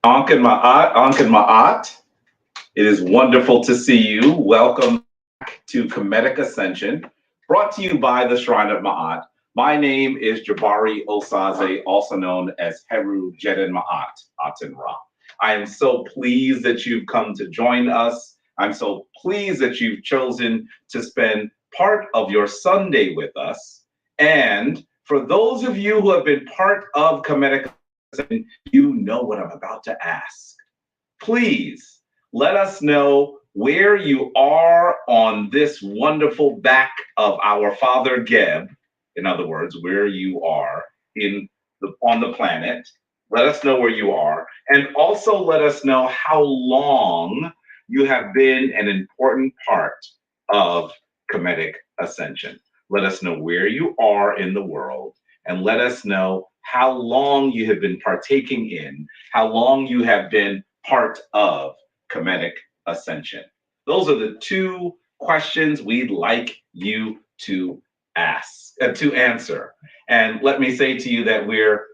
Ankh and Maat. It is wonderful to see you. Welcome back to Kemetic Ascension, brought to you by the Shrine of Maat. My name is Jabari Osaze, also known as Heru Jeden Maat, Aten Ra. I am so pleased that you've come to join us. I'm so pleased that you've chosen to spend part of your Sunday with us. And for those of you who have been part of Kemetic Ascension, you know what I'm about to ask. Please let us know where you are on this wonderful back of our Father Geb. In other words, where you are on the planet. Let us know where you are, and also let us know how long you have been an important part of Kemetic Ascension. Let us know where you are in the world, and let us know how long you have been partaking in, how long you have been part of Kemetic Ascension. Those are the two questions we'd like you to to answer. And let me say to you that we're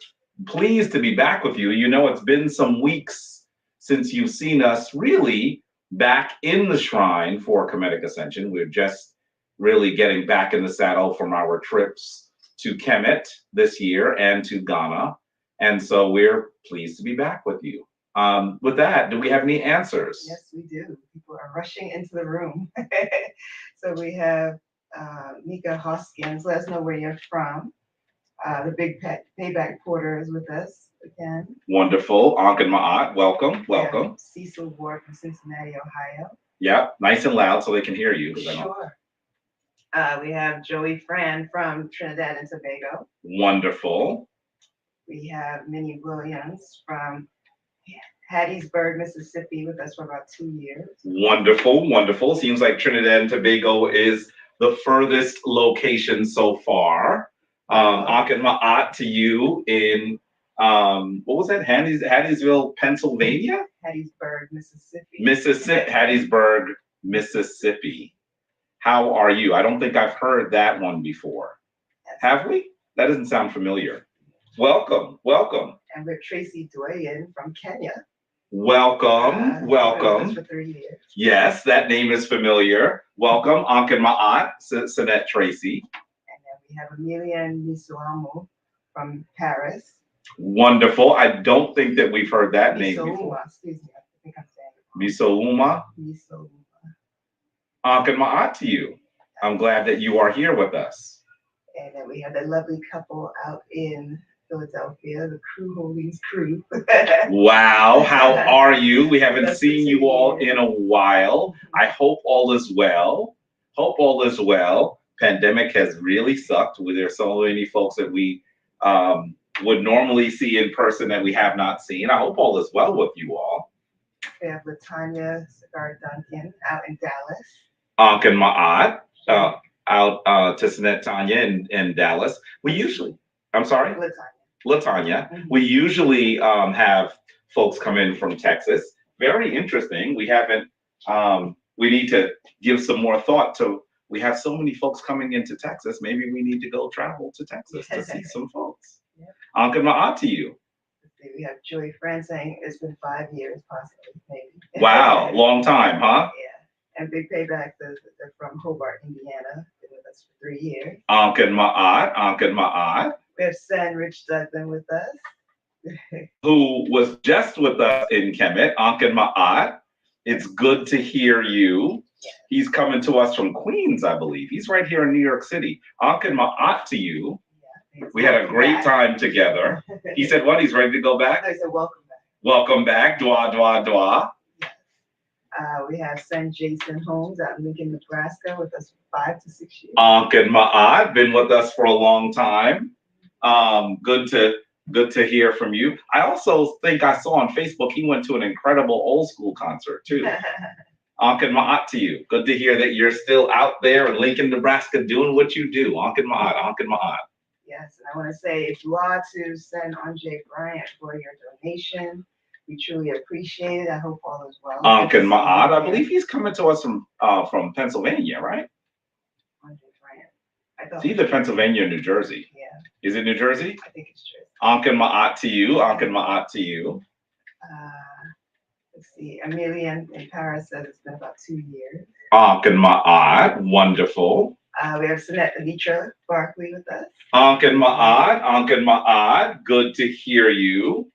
pleased to be back with you. You know, it's been some weeks since you've seen us really back in the shrine for Kemetic Ascension. We're just really getting back in the saddle from our trips to Kemet this year and to Ghana. And so we're pleased to be back with you. With that, do we have any answers? Yes, we do. People are rushing into the room. So we have Mika Hoskins. Let us know where you're from. The Big Payback Porter is with us again. Wonderful. Ankh and Maat, welcome. Welcome. Cecil Ward from Cincinnati, Ohio. Yep, nice and loud so they can hear you. Sure. We have Joey Fran from Trinidad and Tobago. Wonderful. We have Minnie Williams from Hattiesburg, Mississippi, with us for about 2 years. Wonderful, wonderful. Seems like Trinidad and Tobago is the furthest location so far. Ankh and Maat to you in what was that? Hattiesville, Pennsylvania? Hattiesburg, Mississippi. Hattiesburg, Mississippi. How are you? I don't think I've heard that one before. Have we? That doesn't sound familiar. Welcome, welcome. And we're Tracy Doyen from Kenya. Welcome, welcome. For 3 years. Yes, that name is familiar. Welcome, Ankh and Maat, Sinette Tracy. And then we have Emilian Misuamu from Paris. Wonderful. I don't think that we've heard that name before. Excuse me, I think I'm saying it wrong. Misouma. Ankh and Maat to you. I'm glad that you are here with us. And then we have the lovely couple out in Philadelphia, the Crew Holdings crew. Wow, how are you? We haven't seen you all in a while. I hope all is well. Hope all is well. Pandemic has really sucked. There's so many folks that we would normally see in person that we have not seen. I hope all is well with you all. We have Latanya Cigar Duncan out in Dallas. Ankh and Maat out to Sinette Tanya in Dallas. I'm sorry? Latanya. Mm-hmm. We usually have folks come in from Texas. Very interesting. We haven't, we need to give some more thought to, we have so many folks coming into Texas. Maybe we need to go travel to Texas to see some folks. Yep. Ankh and Maat to you. We have Joey Fran saying it's been 5 years, possibly, maybe. Wow, long time, huh? Yeah. And Big Payback, they're from Hobart, Indiana. Been with us for 3 years. Ankh and Maat. We have San Rich Duggan with us. Who was just with us in Kemet, Ankh and Maat. It's good to hear you. Yeah. He's coming to us from Queens, I believe. He's right here in New York City. Ankh and Maat to you. Yeah, we had a great time together. He said what? He's ready to go back? I said welcome back. Welcome back. Dwa, dwa, dwa. Yes. We have son Jason Holmes out in Lincoln, Nebraska with us for 5 to 6 years. Ankh and Maat, been with us for a long time. Good to hear from you. I also think I saw on Facebook he went to an incredible old school concert too. Ankh and Maat to you. Good to hear that you're still out there in Lincoln, Nebraska doing what you do. Ankh and Maat, Ankh and Maat. Yes, and I want to say if you are to send Andre Bryant for your donation, we truly appreciate it. I hope all is well. Ankh and Maat, I believe he's coming to us from Pennsylvania, right? Andre Bryant. It's either Pennsylvania or New Jersey. Yeah. Is it New Jersey? I think it's Jersey. Ankh and Maat to you. Ankh and Maat to you. Let's see, Amelia in Paris says it's been about 2 years. Ankh and Maat, wonderful. We have Sinette Anitra Barkley with us. Ankh and Maat, good to hear you.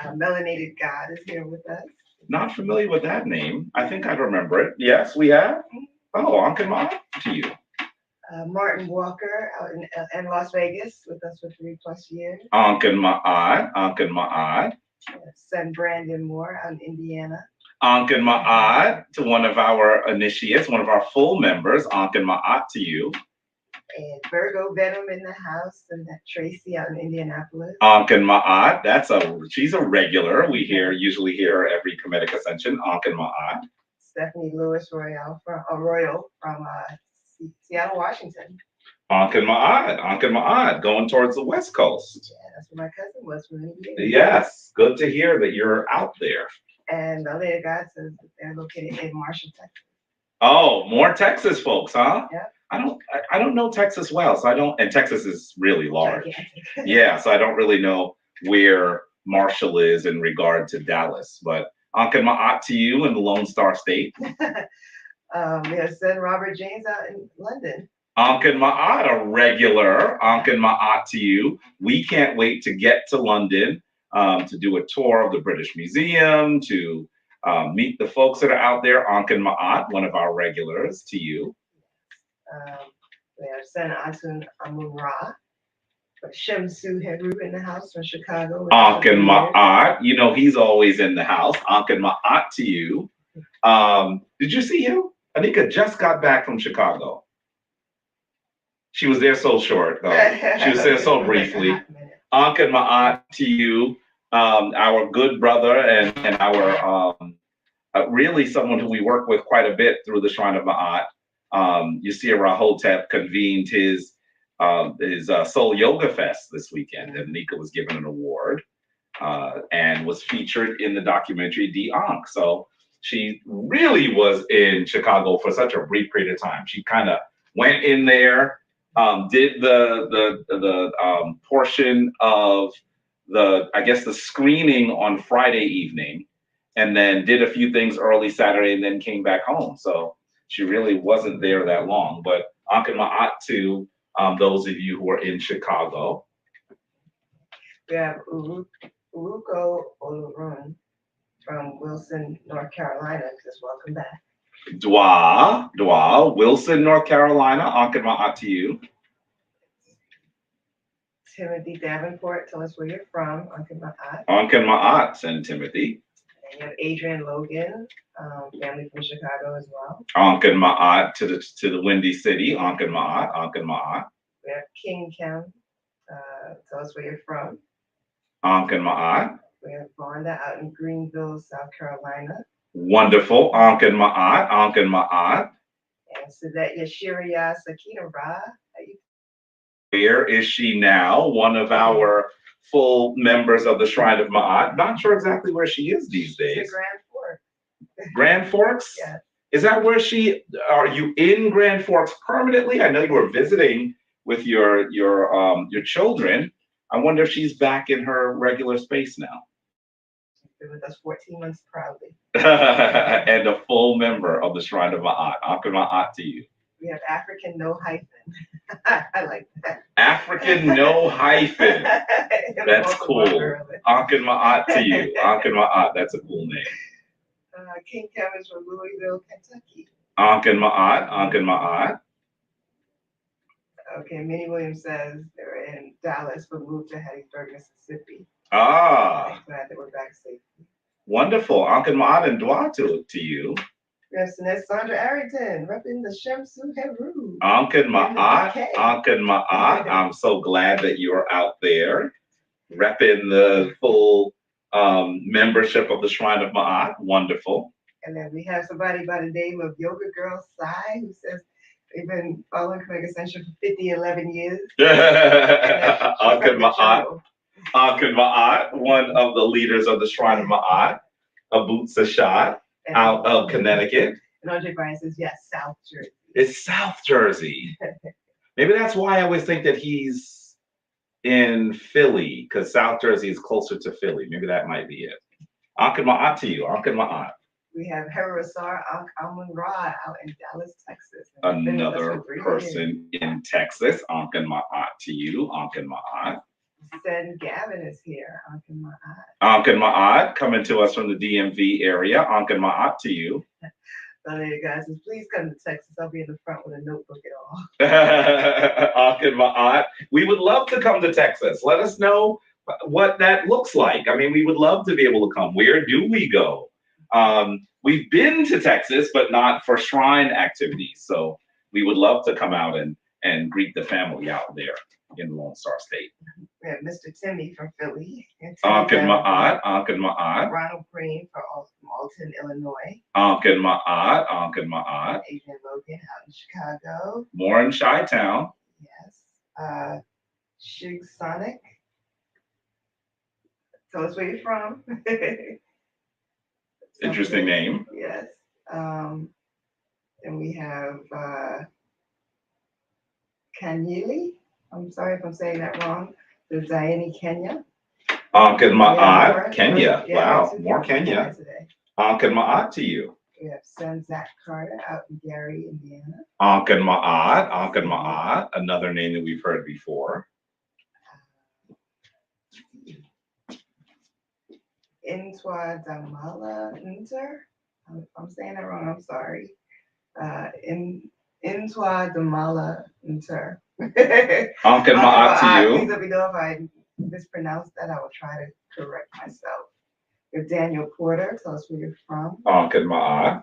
Melanated God is here with us. Not familiar with that name. I think I remember it. Yes, we have. Oh, Ankh and Maat to you. Martin Walker out in Las Vegas with us for 3+ years. Ankh and Maat. Son Brandon Moore out in Indiana. Ankh and Maat to one of our initiates, one of our full members. Ankh and Maat to you. And Virgo Venom in the house, and that Tracy out in Indianapolis. Ankh and Maat, she's a regular. We usually hear her every Kemetic Ascension. Ankh and Maat. Stephanie Lewis Royal from Seattle, Washington. Ankh and Maat, going towards the West Coast. Yeah, that's where my cousin was for many years. Yes, good to hear that you're out there. And the Lady God says that they're located in Marshall, Texas. Oh, more Texas folks, huh? Yeah. I don't know Texas well, so I don't, and Texas is really large. Gigantic. Yeah, so I don't really know where Marshall is in regard to Dallas, but Ankh and Maat to you in the Lone Star State. We have Son Robert James out in London. Ankh and Maat, a regular. Ankh and Maat to you. We can't wait to get to London to do a tour of the British Museum, to meet the folks that are out there. Ankh and Maat, one of our regulars to you. We have Son Asun Amun-Ra. Shamsu Heru in the house from Chicago. Ankh and Maat, he's always in the house. Ankh and Maat to you. Did you see him? Anika just got back from Chicago. She was there so short, though. She was there so briefly. Ankh and Maat to you, our good brother and our really someone who we work with quite a bit through the Shrine of Maat. Yasir Rahotep convened his Soul Yoga Fest this weekend, and Nika was given an award and was featured in the documentary The Ankh. So she really was in Chicago for such a brief period of time. She kind of went in there, did the portion of the screening on Friday evening, and then did a few things early Saturday, and then came back home. So she really wasn't there that long. But Ankh and Maat to those of you who are in Chicago. We have Uruko Olurun from Wilson, North Carolina. Just welcome back. Dwa, Wilson, North Carolina. Ankh and Maat to you. Timothy Davenport, tell us where you're from. Ankh and Maat. Ankh and Maat, send Timothy. And you have Adrian Logan, family from Chicago as well. Ankh and Maat to the Windy City. Ankh and Maat. We have King Kim, tell us where you're from. Ankh and Maat. We have Vonda out in Greenville, South Carolina. Wonderful. Ankh and Maat. And so that Yashiriya Sakina Ra. Where is she now? One of our full members of the Shrine of Maat. Not sure exactly where she is these days. Grand Forks. Grand Forks? Yeah. Is that where are you in Grand Forks permanently? I know you were visiting with your children. I wonder if she's back in her regular space now. She's been with us 14 months proudly. And a full member of the Shrine of Maat. Ankh and Maat to you. We have African no hyphen. I like that. African no hyphen. That's cool. Ankh and Maat to you. Ankh and Maat. That's a cool name. King Kevin's from Louisville, Kentucky. Ankh and Maat. Okay, Minnie Williams says they're in Dallas but moved to Hattiesburg, Mississippi. I'm glad that we're back safely. Wonderful. Ankh and Maat and Dua to you. Yes, and that's Sandra Arrington, repping the Shamsu Heru. Ankh and Maat. I'm so glad that you're out there repping the full membership of the Shrine of Maat. Wonderful. And then we have somebody by the name of Yoga Girl Sai, who says they've been following Kemetic Ascension for 11 years. Ankh and Maat, one of the leaders of the Shrine of Maat, Abut Sashad, out of Connecticut. And Andre Bryan says, yes, South Jersey. It's South Jersey. Maybe that's why I always think that he's in Philly, because South Jersey is closer to Philly. Maybe that might be it. Ankh Ma'at to you. Ankh Ma'at. We have Herosar Amun Ra out in Dallas, Texas. Another person in Texas. Ankh Ma'at to you. Ankh Ma'at. Sen Gavin is here. Ankh Ma'at. Ankh Ma'at coming to us from the DMV area. Ankh Ma'at to you. So there you guys, please come to Texas. I'll be in the front with a notebook and all. Ankh Ma'at. We would love to come to Texas. Let us know what that looks like. I mean, we would love to be able to come. Where do we go? We've been to Texas, but not for shrine activities. So we would love to come out and greet the family out there in Lone Star State. We have Mr. Timmy from Philly. Ankh Ma'at. Ankh Ma'at. Ronald Green from Alton, Illinois. Ankh Ma'at. Ankh Ma'at. Adrian Logan out in Chicago. More in Chi-Town. Yes. Shig Sonic. Tell us where you're from. Interesting name. Yes. And we have Kanyili. I'm sorry if I'm saying that wrong. There's Diane, Kenya. Ankh Ma'at, Kenya. Yeah, wow, more Kenya. Ankh Ma'at to you. We have Sen Zach Carter out in Gary, Indiana. Ankh Ma'at, Ankh Ma'at, another name that we've heard before. Intwa Damala Inter. I'm saying that wrong, I'm sorry. Intwa Damala Inter. Ankh Ma'at to you. Please let me know if I mispronounced that. I will try to correct myself. We have Daniel Porter. Tell us where you're from. Ankh Ma'at.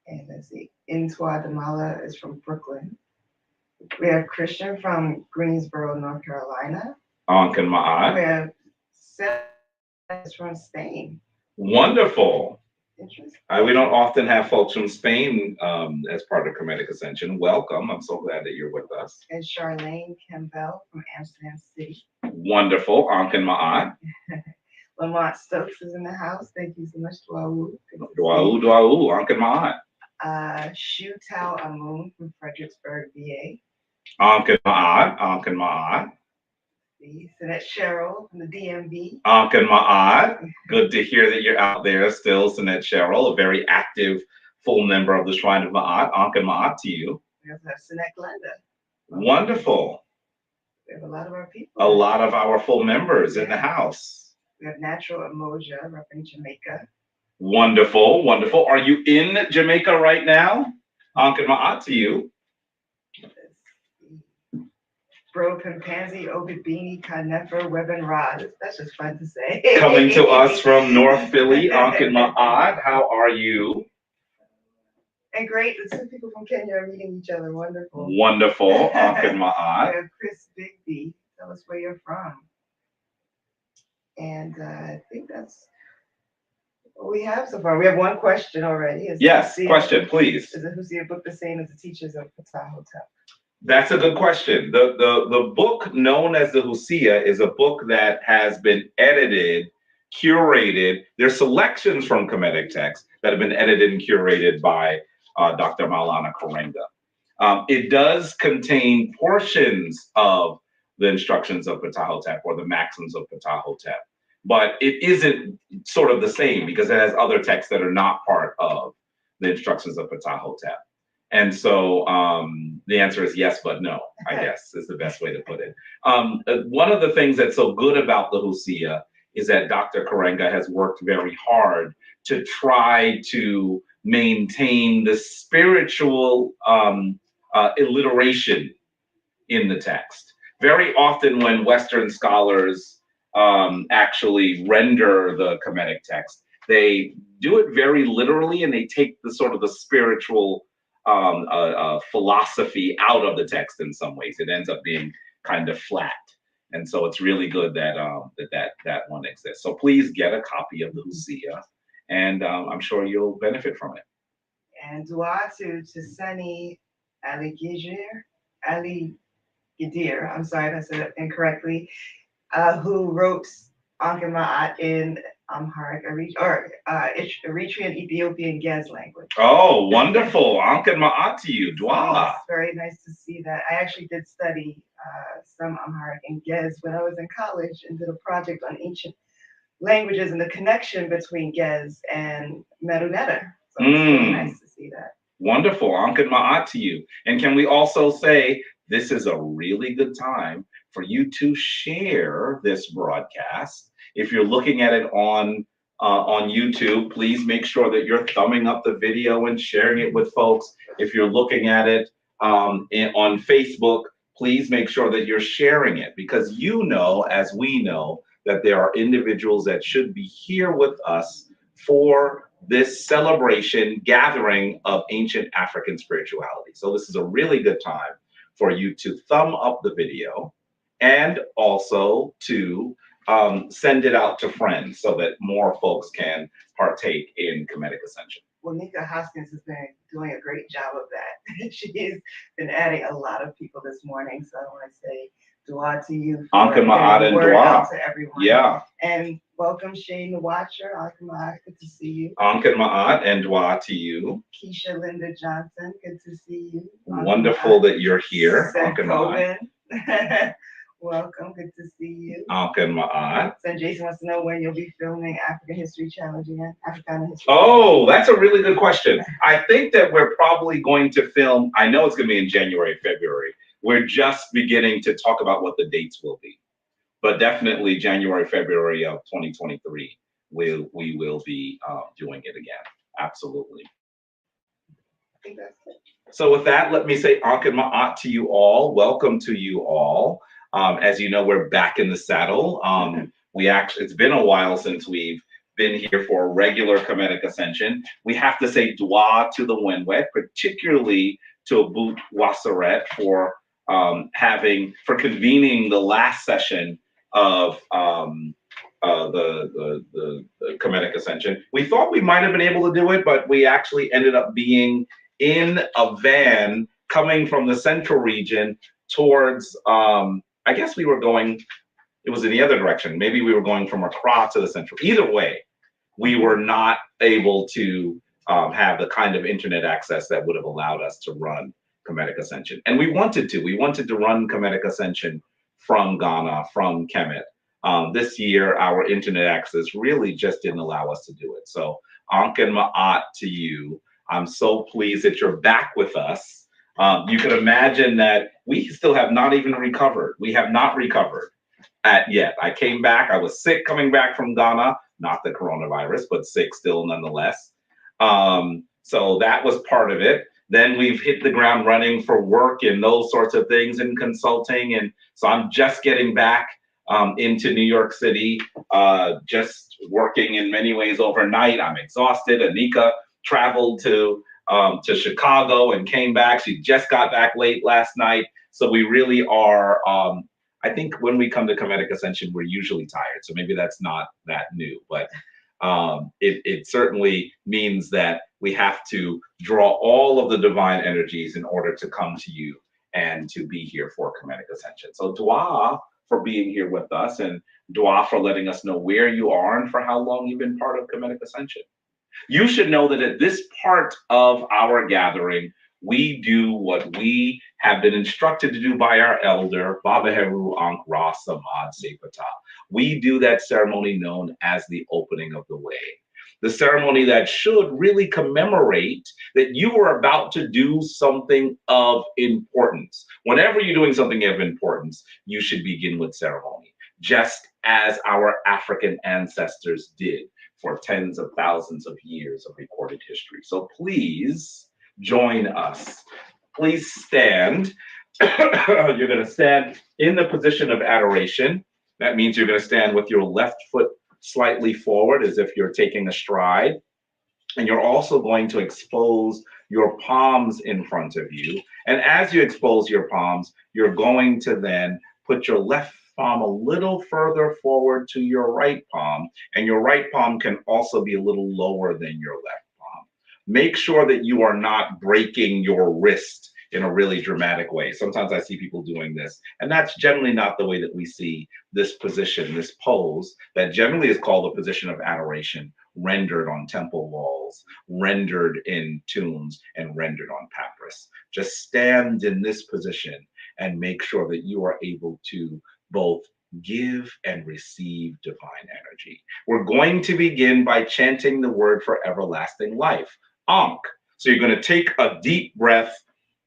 And let's see. Intwa Damala is from Brooklyn. We have Christian from Greensboro, North Carolina. Ankh Ma'at. We have Seth from Spain. Wonderful. Interesting. We don't often have folks from Spain as part of Kemetic Ascension. Welcome. I'm so glad that you're with us. And Charlene Campbell from Amsterdam City. Wonderful. Ankh Ma'at. Lamont Stokes is in the house. Thank you so much, Dwawu. Dwawu. Ankh Ma'at. Shu Tao Amun from Fredericksburg, VA. Ankh Ma'at. Ankh Ma'at. Sinette Cheryl from the DMV. Ankh Ma'at. Good to hear that you're out there still, Sinette Cheryl, a very active full member of the Shrine of Maat. Ankh Ma'at to you. We also have Sinette Glenda. Wonderful. We have a lot of our people. A lot of our full members in the house. We have Natural Emoja representing Jamaica. Wonderful, wonderful. Are you in Jamaica right now? Ankh Ma'at to you. Bro Pimpanzi, Obibini, Kanefer, Webin Rod. That's just fun to say. Coming to us from North Philly, Ankh Ma'at. How are you? And great, the two people from Kenya are meeting each other. Wonderful. Wonderful, Ankh Ma'at. We have Chris Bigby. Tell us where you're from. And I think that's what we have so far. We have one question already. Yes, question, please. Is the Hessi book the same as the teachers of Ptahhotep? That's a good question. The book known as the Hessi is a book that has been edited, curated. There's selections from Kemetic texts that have been edited and curated by Dr. Maulana Karenga. It does contain portions of the instructions of Ptahhotep or the maxims of Ptahhotep, but it isn't sort of the same because it has other texts that are not part of the instructions of Ptahhotep. And so the answer is yes, but no, I guess is the best way to put it. One of the things that's so good about the Hessi is that Dr. Karenga has worked very hard to try to maintain the spiritual alliteration in the text. Very often when Western scholars actually render the Kemetic text, they do it very literally and they take the sort of the spiritual philosophy out of the text in some ways. It ends up being kind of flat. And so it's really good that that one exists. So please get a copy of the Hessi, and I'm sure you'll benefit from it. And dua to Sani Ali Gidir, I'm sorry if I said it incorrectly, who wrote Ankh Ma'at in Amharic, Eritrean, Ethiopian Gez language. Oh, wonderful. Ankh Ma'at to you. Dua. It's very nice to see that. I actually did study some Amharic and Gez when I was in college and did a project on ancient languages and the connection between Gez and Meruneta. So it's really nice to see that. Wonderful. Ankh and Maat to you. And can we also say this is a really good time for you to share this broadcast. If you're looking at it on YouTube, please make sure that you're thumbing up the video and sharing it with folks. If you're looking at it on Facebook, please make sure that you're sharing it, because you know, as we know, that there are individuals that should be here with us for this celebration gathering of ancient African spirituality. So this is a really good time for you to thumb up the video and also to send it out to friends so that more folks can partake in Kemetic Ascension. Well, Nika Hoskins has been doing a great job of that. She's been adding a lot of people this morning. So I want to say dua to you. Ankh and Maat and dua. To everyone. Yeah. And welcome Shane the Watcher. Ankh and Maat, good to see you. Ankh and Maat and dua to you. Keisha Linda Johnson, good to see you. Wonderful that you're here. Ankh and Maat. Welcome, good to see you. Ankh and Maat. So Jason wants to know when you'll be filming African History Challenge again. Africana History. Oh, that's a really good question. I think that we're probably going to film, I know it's going to be in January, February. We're just beginning to talk about what the dates will be. But definitely January, February of 2023, we will be doing it again. Absolutely. I think that's it. So with that, let me say Ankh and Maat to you all. Welcome to you all. As you know, we're back in the saddle. It's been a while since we've been here for a regular Kemetic Ascension. We have to say dua to the Wenwet, particularly to Aboot Wasseret for convening the last session of the Kemetic Ascension. We thought we might have been able to do it, but we actually ended up being in a van coming from the central region towards, I guess we were going, it was in the other direction. Maybe we were going from Accra to the central. Either way, we were not able to have the kind of internet access that would have allowed us to run Kemetic Ascension. And we wanted to run Kemetic Ascension from Ghana, from Kemet. This year, our internet access really just didn't allow us to do it. So Ankh and Maat to you. I'm so pleased that you're back with us. You can imagine that we still have not even recovered. We have not recovered yet. I came back, I was sick coming back from Ghana, not the coronavirus, but sick still nonetheless. So that was part of it. Then we've hit the ground running for work and those sorts of things and consulting. And so I'm just getting back into New York City, just working in many ways overnight. I'm exhausted. Anika traveled to Chicago and came back. She just got back late last night. So we really are, I think when we come to Kemetic Ascension, we're usually tired. So maybe that's not that new, but it certainly means that we have to draw all of the divine energies in order to come to you and to be here for Kemetic Ascension. So dua for being here with us, and dua for letting us know where you are and for how long you've been part of Kemetic Ascension. You should know that at this part of our gathering, we do what we have been instructed to do by our elder, Baba Heru Ankh Ra Samad Sepata. We do that ceremony known as the opening of the way. The ceremony that should really commemorate that you are about to do something of importance. Whenever you're doing something of importance, you should begin with ceremony, just as our African ancestors did for tens of thousands of years of recorded history. So please join us. Please stand. You're going to stand in the position of adoration. That means you're going to stand with your left foot slightly forward as if you're taking a stride. And you're also going to expose your palms in front of you. And as you expose your palms, you're going to then put your left palm a little further forward to your right palm. And your right palm can also be a little lower than your left palm. Make sure that you are not breaking your wrist in a really dramatic way. Sometimes I see people doing this, and that's generally not the way that we see this position, this pose, that generally is called the position of adoration, rendered on temple walls, rendered in tombs, and rendered on papyrus. Just stand in this position and make sure that you are able to both give and receive divine energy. We're going to begin by chanting the word for everlasting life, Ankh. So you're going to take a deep breath,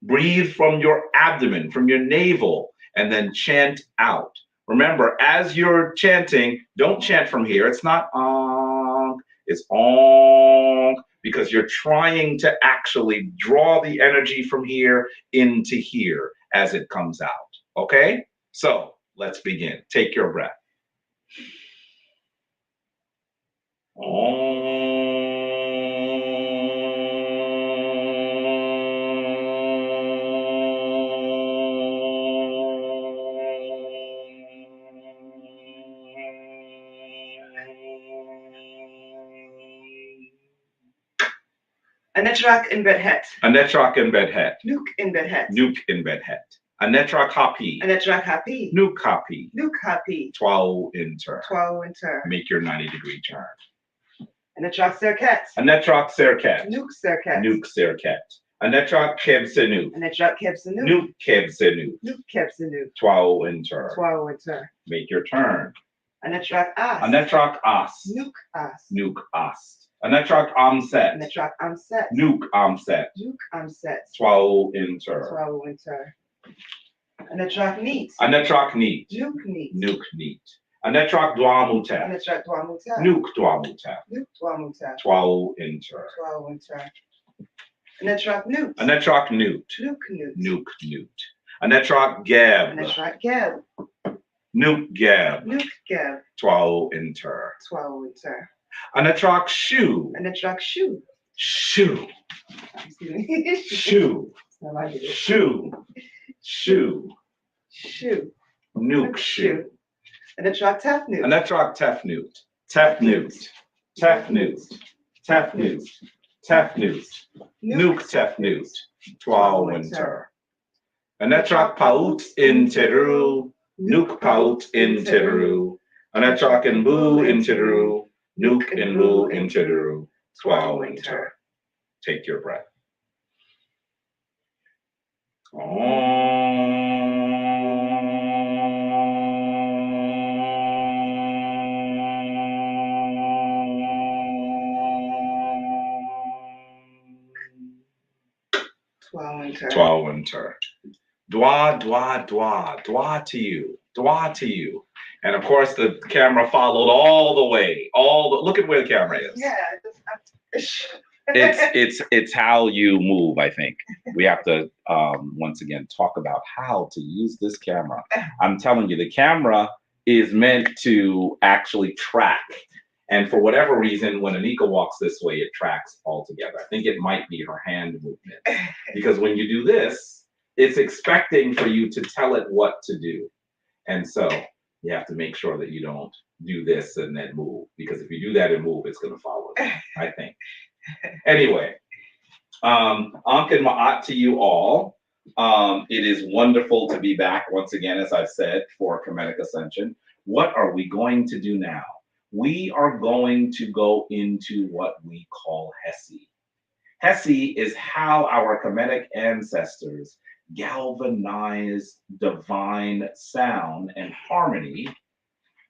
breathe from your abdomen, from your navel, and then chant out. Remember, as you're chanting, don't chant from here. It's not Ankh, it's Ankh, because you're trying to actually draw the energy from here into here as it comes out. Okay? So let's begin. Take your breath. Anetrak in Bedhet. Anetrak in Bedhet. Nuke in Bedhet. Nuke in Bedhet. Anetrak happy. Anetrak happy. Nuke happy. Nuke happy. Twelve inter. 12 inter. Make your 90-degree turn. Anetrak Serket. Anetrak serket. Nuke Serket. Nuke serket. Anetrak kebsenu. Anetrak Kebsanu. Nuke kebsenu. Nuke Kebsanu. 12 inter. 12 inter. Make your turn. Anetrak As. Anetrak as. Nuke As. Nuke ast. Anetrak amset. Anetrak Amset. Nuke amset. Nuke Amset. 12 inter. 12 inter. Anetrak Neat. Anetrak neat. Nuke Neat. Nuke neat. Anetrak dwamuta. Anetrak Dwamuta. Nuke dwamuta. Nuke Dwamuta. 12 inter. 12 inter. Anetrak Newt. Anetrak newt. Nuke Newt. Nuke newt. Anetrak geb. Anetrak Geb. Nuke geb. Nuke Geb. 12 inter. 12 inter. Anetrak shoe. Anetrak Shoe. Shoe. Excuse me. Shoe. I like it. Shoe. Shoe. Shoe. Nuke shoe. Anetrak Tefnut. Anetrak tefnut. Tefnut. Tefnut. Tefnut. Tefnut. Nuke tefnut. 12 winter. Anetrak paut in teru. Nuke paut in teru. Anetrak in boo in teru. Nuke in boo in teru. 12 winter. Take your breath. Dwa winter. Dwa, dwa, dwa, dwa to you, dwa to you. And of course the camera followed all the way, look at where the camera is. Yeah. It's how you move, I think. We have to once again talk about how to use this camera. I'm telling you, the camera is meant to actually track. And for whatever reason, when Anika walks this way, it tracks altogether. I think it might be her hand movement. Because when you do this, it's expecting for you to tell it what to do. And so you have to make sure that you don't do this and then move. Because if you do that and move, it's going to follow you, I think. Anyway, Ankh and Maat to you all. It is wonderful to be back once again, as I've said, for Kemetic Ascension. What are we going to do now? We are going to go into what we call Hessi. Hessi is how our Kemetic ancestors galvanize divine sound and harmony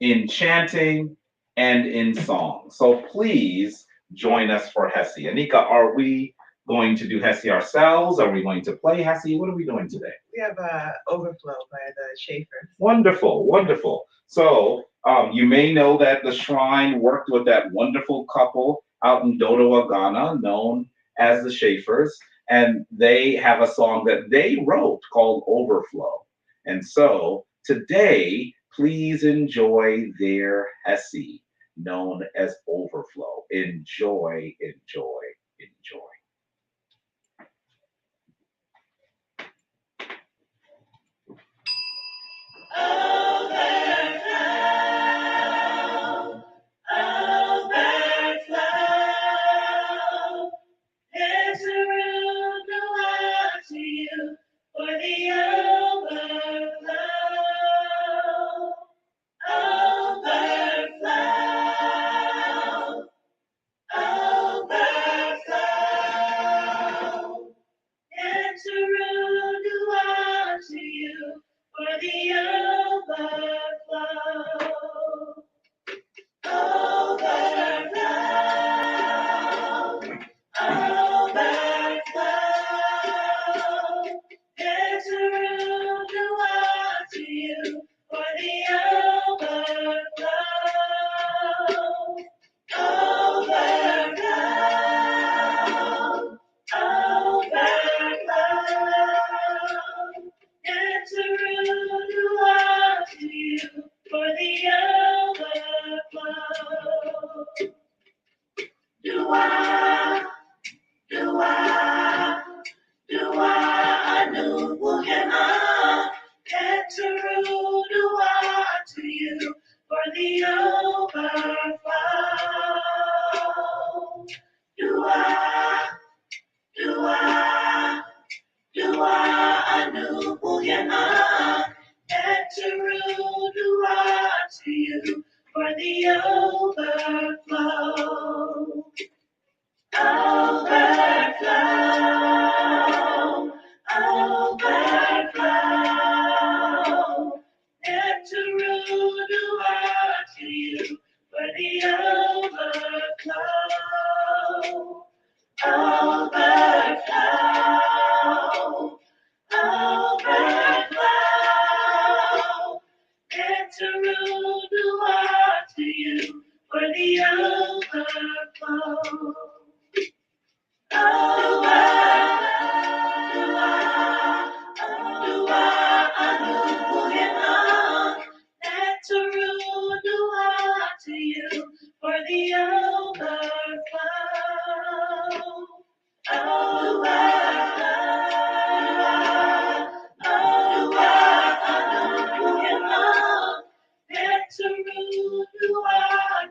in chanting and in song. So please join us for Hessi. Anika, are we going to do Hessi ourselves? Are we going to play Hessi? What are we doing today? We have Overflow by the Schaefer. Wonderful, wonderful. So you may know that the shrine worked with that wonderful couple out in Dodowa, Ghana, known as the Schaefers, and they have a song that they wrote called Overflow. And so today, please enjoy their Hessi, known as Overflow. Enjoy, enjoy, enjoy. For the overflow. the overflow. Dua, anu buhema, Keteru, dua to you for the overflow. Dua, anu buhema, Keteru, dua to you for the overflow. Overflow, overflow. Enter-a-dua to you for the overflow. Overflow, overflow. Enter-a-dua to you for the overflow. To you for the overflow.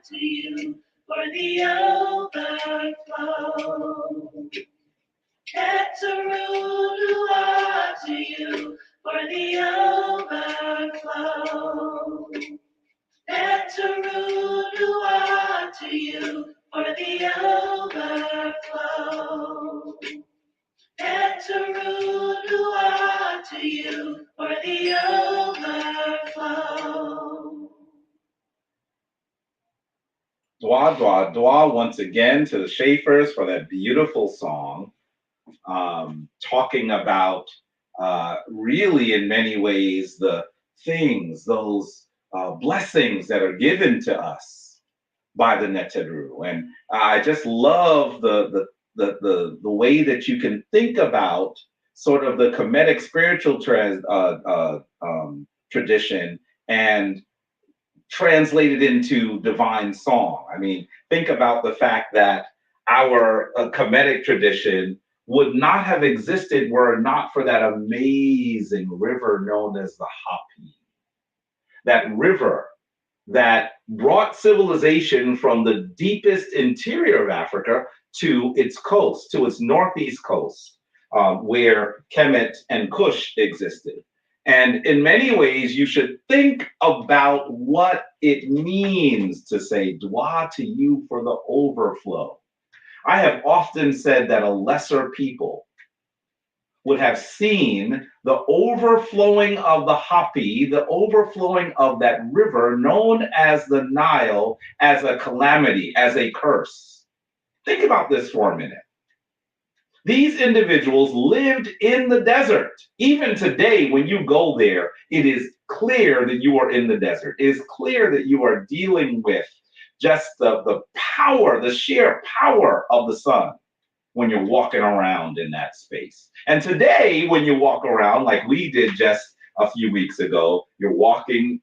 To you for the overflow. Keteru-dua to you for the overflow. Keteru-dua to you for the overflow. Keteru-dua to you for the overflow. Dua, dua, dua once again to the Schaefer's for that beautiful song. Talking about really in many ways the things, those blessings that are given to us by the Neteru. And I just love the way that you can think about sort of the Kemetic spiritual tradition and translate it into divine song. I mean, think about the fact that our Kemetic tradition would not have existed were it not for that amazing river known as the Hapi. That river that brought civilization from the deepest interior of Africa to its coast, to its northeast coast, where Kemet and Kush existed. And in many ways, you should think about what it means to say, Dua to you for the overflow. I have often said that a lesser people would have seen the overflowing of the Hapi, the overflowing of that river known as the Nile, as a calamity, as a curse. Think about this for a minute. These individuals lived in the desert. Even today, when you go there, it is clear that you are in the desert. It is clear that you are dealing with just the power, the sheer power of the sun when you're walking around in that space. And today, when you walk around like we did just a few weeks ago, you're walking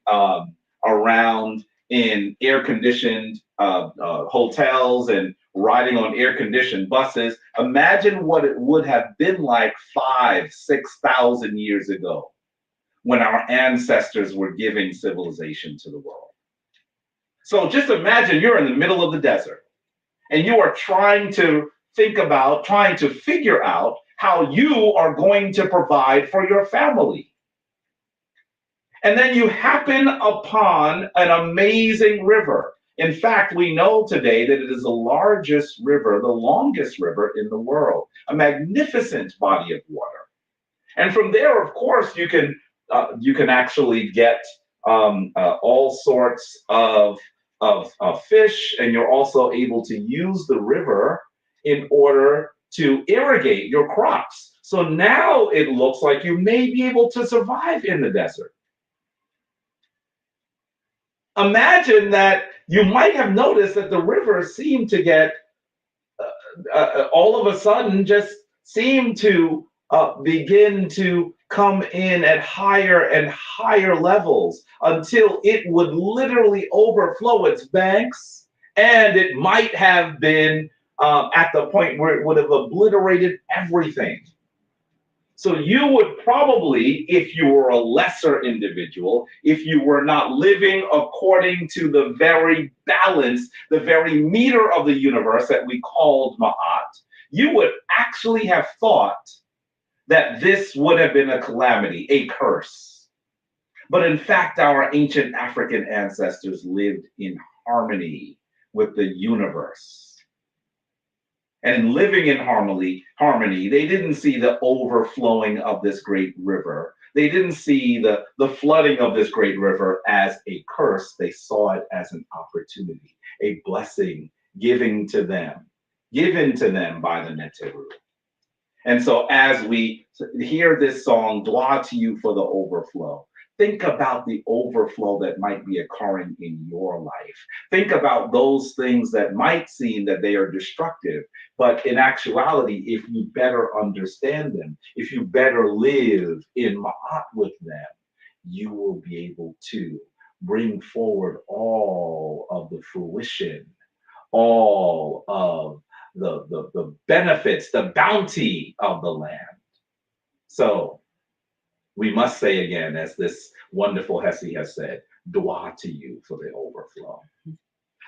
around in air-conditioned hotels and riding on air-conditioned buses. Imagine what it would have been like 5,000-6,000 years ago when our ancestors were giving civilization to the world. So just imagine you're in the middle of the desert and you are trying to figure out how you are going to provide for your family. And then you happen upon an amazing river. In fact, we know today that it is the largest river, the longest river in the world, a magnificent body of water. And from there, of course, you can actually get all sorts of fish, and you're also able to use the river in order to irrigate your crops. So now it looks like you may be able to survive in the desert. Imagine that you might have noticed that the river seemed to get, all of a sudden, just seemed to begin to come in at higher and higher levels until it would literally overflow its banks, and it might have been at the point where it would have obliterated everything. So you would probably, if you were a lesser individual, if you were not living according to the very balance, the very meter of the universe that we called Ma'at, you would actually have thought that this would have been a calamity, a curse. But in fact, our ancient African ancestors lived in harmony with the universe. And in living in harmony, they didn't see the overflowing of this great river. They didn't see the flooding of this great river as a curse. They saw it as an opportunity, a blessing given to them by the Neteru. And so as we hear this song, Dua to you for the overflow, think about the overflow that might be occurring in your life. Think about those things that might seem that they are destructive, but in actuality, if you better understand them, if you better live in Ma'at with them, you will be able to bring forward all of the fruition, all of the benefits, the bounty of the land. So we must say again, as this wonderful Hessi has said, Dua to you for the overflow.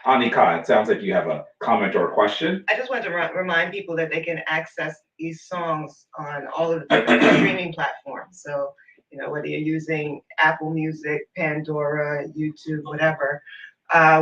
Anika, it sounds like you have a comment or a question. I just wanted to remind people that they can access these songs on all of the different streaming platforms. So, you know, whether you're using Apple Music, Pandora, YouTube, whatever,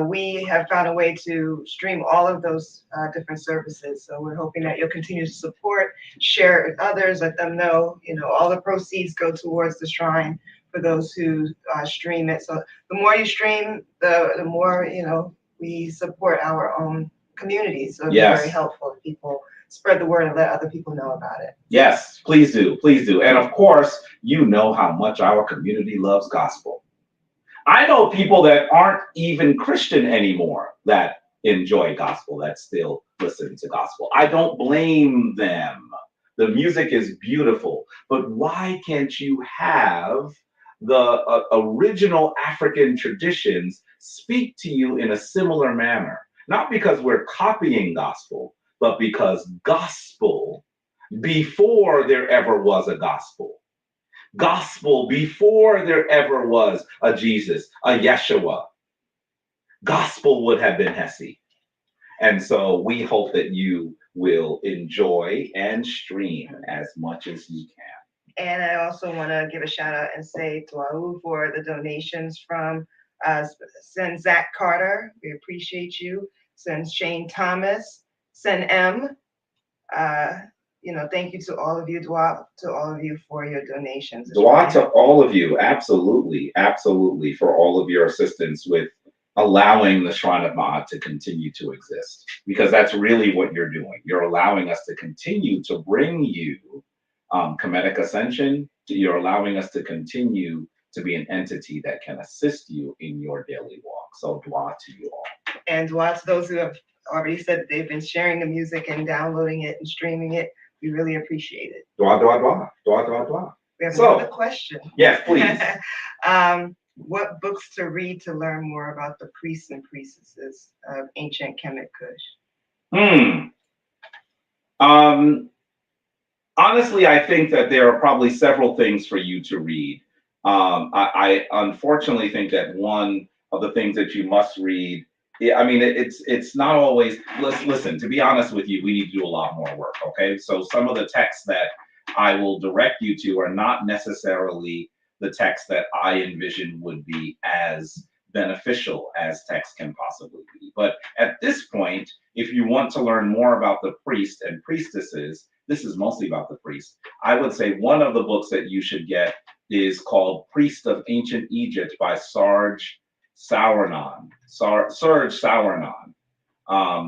we have found a way to stream all of those different services. So we're hoping that you'll continue to support, share it with others, let them know, you know, all the proceeds go towards the shrine for those who stream it. So the more you stream, the more, you know, we support our own community. So it's very helpful if people spread the word and let other people know about it. Yes, please do. Please do. And of course, you know how much our community loves gospel. I know people that aren't even Christian anymore that enjoy gospel, that still listen to gospel. I don't blame them. The music is beautiful, but why can't you have the original African traditions speak to you in a similar manner? Not because we're copying gospel, but because gospel, before there ever was a gospel, before there ever was a Jesus, a Yeshua, gospel would have been Hessi. And so we hope that you will enjoy and stream as much as you can. And I also want to give a shout out and say to Ahu for the donations from Sen Zach Carter. We appreciate you. Sen Shane Thomas, Sen M. You know, thank you to all of you, Dua, to all of you for your donations. Dua to all of you, absolutely, absolutely, for all of your assistance with allowing the Shrine of Maat to continue to exist, because that's really what you're doing. You're allowing us to continue to bring you Kemetic Ascension. You're allowing us to continue to be an entity that can assist you in your daily walk. So Dua to you all. And Dua to those who have already said that they've been sharing the music and downloading it and streaming it. We really appreciate it. Dua, dua, dua, dua, dua, dua. We have another question. Yes, please. What books to read to learn more about the priests and priestesses of ancient Kemet Kush? Honestly, I think that there are probably several things for you to read. I unfortunately think that one of the things that you must read, I mean, it's not always, listen, to be honest with you, we need to do a lot more work, okay? So some of the texts that I will direct you to are not necessarily the text that I envision would be as beneficial as text can possibly be. But at this point, if you want to learn more about the priest and priestesses, this is mostly about the priest. I would say one of the books that you should get is called Priest of Ancient Egypt by Serge Sauernon.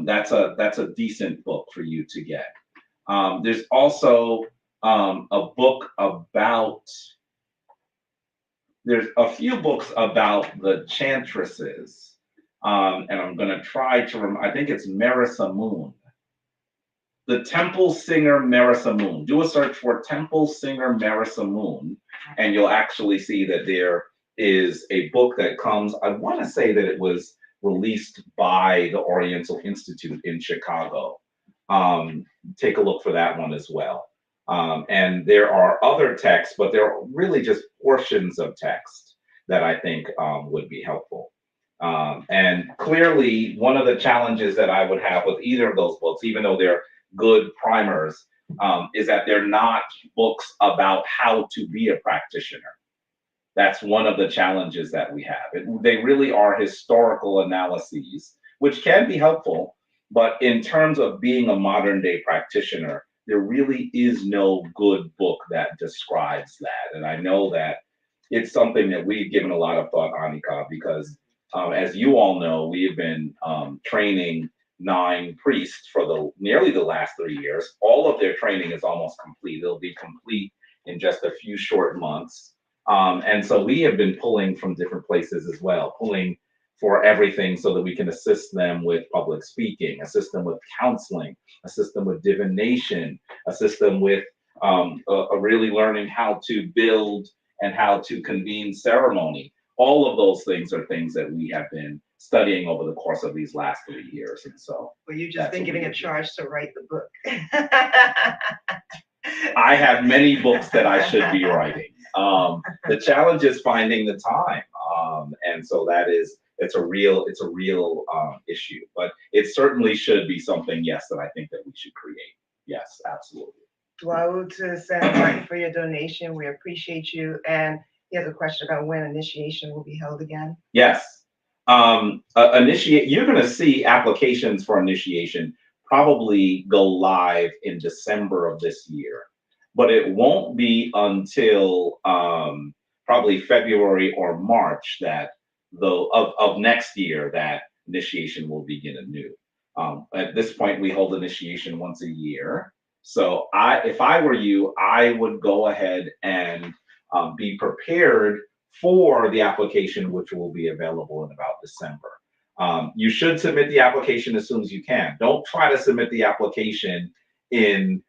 That's a decent book for you to get. There's also a book about, there's a few books about the chantresses, and I'm going to try to I think it's Marissa Moon. The Temple Singer Marissa Moon. Do a search for Temple Singer Marissa Moon, And you'll actually see that there is a book that comes, I want to say that it was released by the Oriental Institute in Chicago. Take a look for that one as well. And there are other texts, but they're really just portions of text that I think would be helpful. And clearly, one of the challenges that I would have with either of those books, even though they're good primers, is that they're not books about how to be a practitioner. That's one of the challenges that we have. They really are historical analyses, which can be helpful, but in terms of being a modern day practitioner, there really is no good book that describes that. And I know that it's something that we've given a lot of thought, Anika, because as you all know, we have been training 9 priests for nearly the last 3 years. All of their training is almost complete. It'll be complete in just a few short months. And so we have been pulling from different places as well, pulling for everything so that we can assist them with public speaking, assist them with counseling, assist them with divination, assist them with really learning how to build and how to convene ceremony. All of those things are things that we have been studying over the course of these last 3 years. And so well, you've just been given a charge to write the book. I have many books that I should be writing. The challenge is finding the time. And so it's a real issue, but it certainly should be something, yes, that I think that we should create. Yes, absolutely. Well, to San Martin for your donation. We appreciate you. And he has a question about when initiation will be held again. Yes. You're going to see applications for initiation probably go live in December of this year, but it won't be until probably February or March of next year that initiation will begin anew. At this point, we hold initiation once a year. So if I were you, I would go ahead and be prepared for the application, which will be available in about December. You should submit the application as soon as you can. Don't try to submit the application in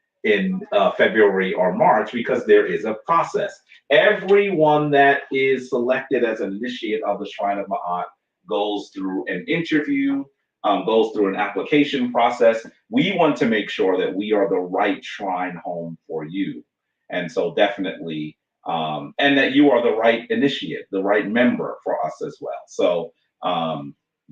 February or March, because there is a process. Everyone that is selected as an initiate of the Shrine of Maat goes through an interview, goes through an application process. We want to make sure that we are the right shrine home for you. And so definitely, and that you are the right initiate, the right member for us as well. So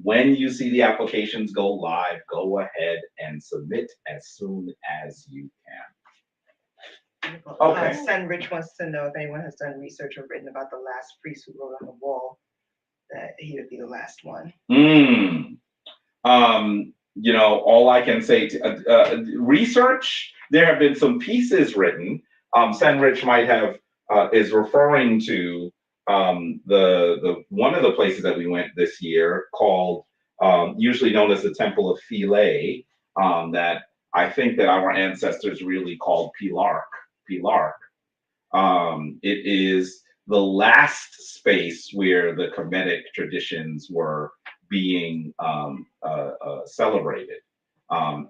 when you see the applications go live, go ahead and submit as soon as you can. Okay. Son Rich wants to know if anyone has done research or written about the last priest who wrote on the wall that he would be the last one. All I can say research, there have been some pieces written. San Rich might have is referring to the one of the places that we went this year called usually known as the Temple of Philae, that I think that our ancestors really called Pilark. It is the last space where the Kemetic traditions were being celebrated.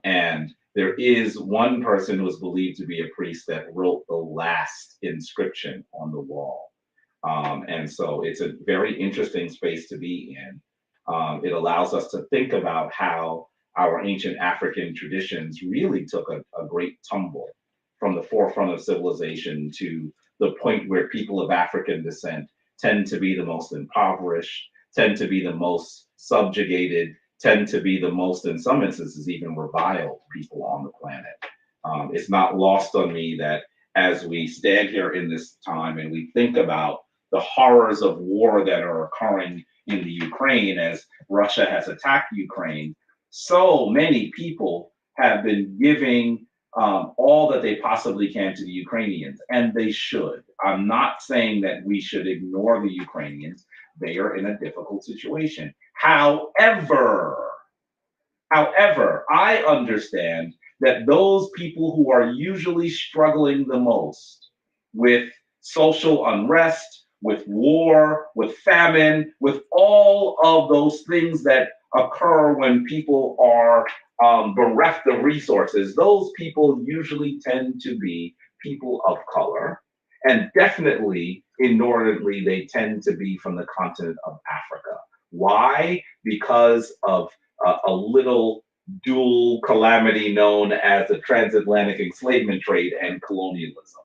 And there is one person who is believed to be a priest that wrote the last inscription on the wall. And so it's a very interesting space to be in. It allows us to think about how our ancient African traditions really took a great tumble from the forefront of civilization to the point where people of African descent tend to be the most impoverished, tend to be the most subjugated, tend to be the most, in some instances, even reviled people on the planet. It's not lost on me that as we stand here in this time and we think about the horrors of war that are occurring in the Ukraine as Russia has attacked Ukraine, so many people have been giving all that they possibly can to the Ukrainians, and they should. I'm not saying that we should ignore the Ukrainians. They are in a difficult situation. However, I understand that those people who are usually struggling the most with social unrest, with war, with famine, with all of those things that occur when people are bereft of resources, those people usually tend to be people of color. And definitely, inordinately, they tend to be from the continent of Africa. Why? Because of a little dual calamity known as the transatlantic enslavement trade and colonialism.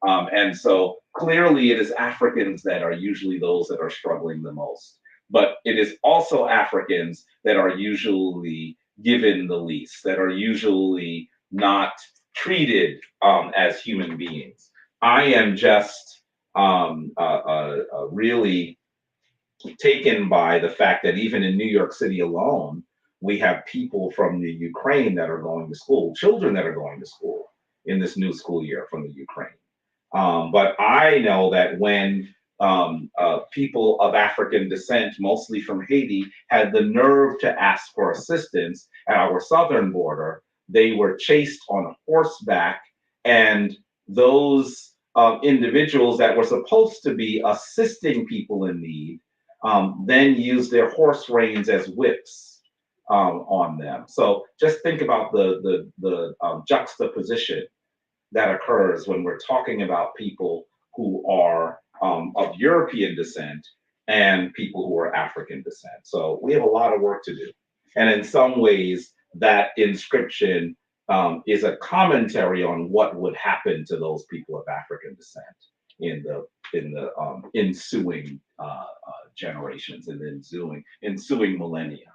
And so clearly it is Africans that are usually those that are struggling the most. But it is also Africans that are usually given the least, that are usually not treated as human beings. I am just really taken by the fact that even in New York City alone, we have people from the Ukraine that are going to school, children that are going to school in this new school year from the Ukraine. But I know that when people of African descent, mostly from Haiti, had the nerve to ask for assistance at our southern border, they were chased on horseback, and those individuals that were supposed to be assisting people in need then used their horse reins as whips on them. So just think about the juxtaposition that occurs when we're talking about people who are of European descent and people who are African descent. So we have a lot of work to do. And in some ways, that inscription is a commentary on what would happen to those people of African descent in the ensuing generations and ensuing millennia.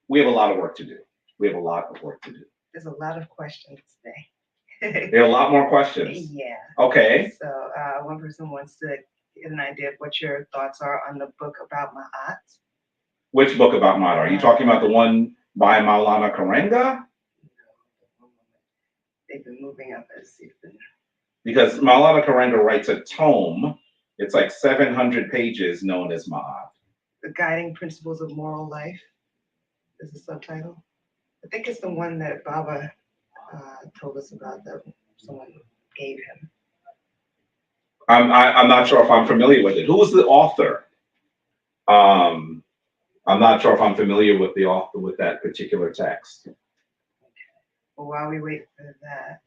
We have a lot of work to do. We have a lot of work to do. There's a lot of questions today. There are a lot more questions. Yeah. Okay. So one person wants to get an idea of what your thoughts are on the book about Maat. Which book about Maat? Are you talking about the one by Maulana Karenga? They've been moving up as you've been. Because Maulana Karenga writes a tome. It's like 700 pages known as Maat. The Guiding Principles of Moral Life is the subtitle. I think it's the one that Baba told us about that someone gave him. I'm not sure if I'm familiar with it. Who was the author? I'm not sure if I'm familiar with the author with that particular text. Well, while we wait for that.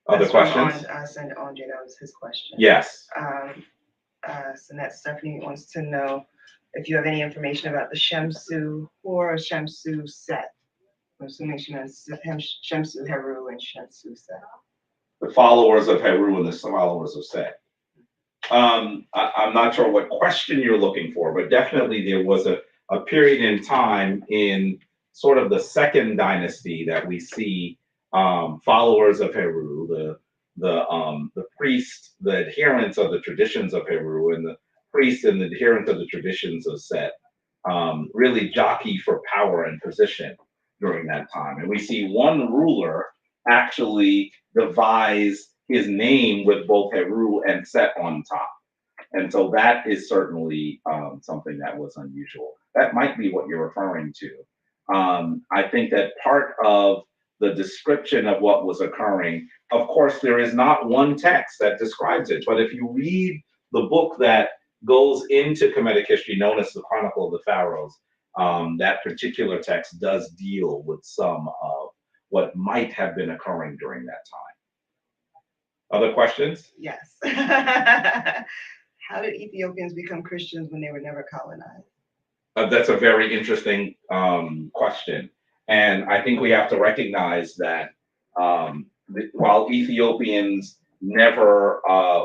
Other questions? Send Andre, that was his question. Yes. Sinette Stephanie wants to know if you have any information about the Shemsu or Shemsu set. I'm assuming she meant Shemsu Heru and Shemsu Set. The followers of Heru and the followers of Set. I'm not sure what question you're looking for, but definitely there was a period in time in sort of the second dynasty that we see followers of Heru, the priest, the adherents of the traditions of Heru, and the priest and the adherents of the traditions of Set really jockey for power and position during that time. And we see one ruler actually devise his name with both Heru and Set on top. And so that is certainly something that was unusual. That might be what you're referring to. I think that part of the description of what was occurring, of course, there is not one text that describes it, but if you read the book that goes into Kemetic history known as the Chronicle of the Pharaohs, that particular text does deal with some of what might have been occurring during that time. Other questions? Yes. How did Ethiopians become Christians when they were never colonized? That's a very interesting question. And I think we have to recognize that while Ethiopians never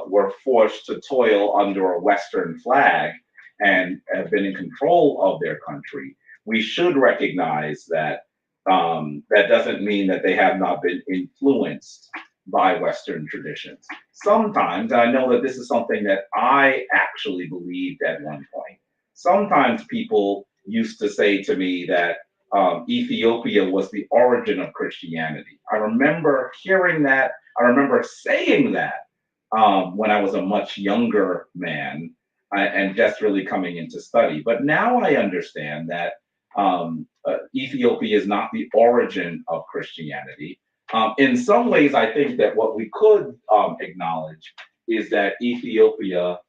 were forced to toil under a Western flag and have been in control of their country, we should recognize that that doesn't mean that they have not been influenced by Western traditions. Sometimes, and I know that this is something that I actually believed at one point, sometimes people used to say to me that Ethiopia was the origin of Christianity. I remember hearing that. I remember saying that when I was a much younger man and just really coming into study. But now I understand that Ethiopia is not the origin of Christianity. In some ways, I think that what we could acknowledge is that Ethiopia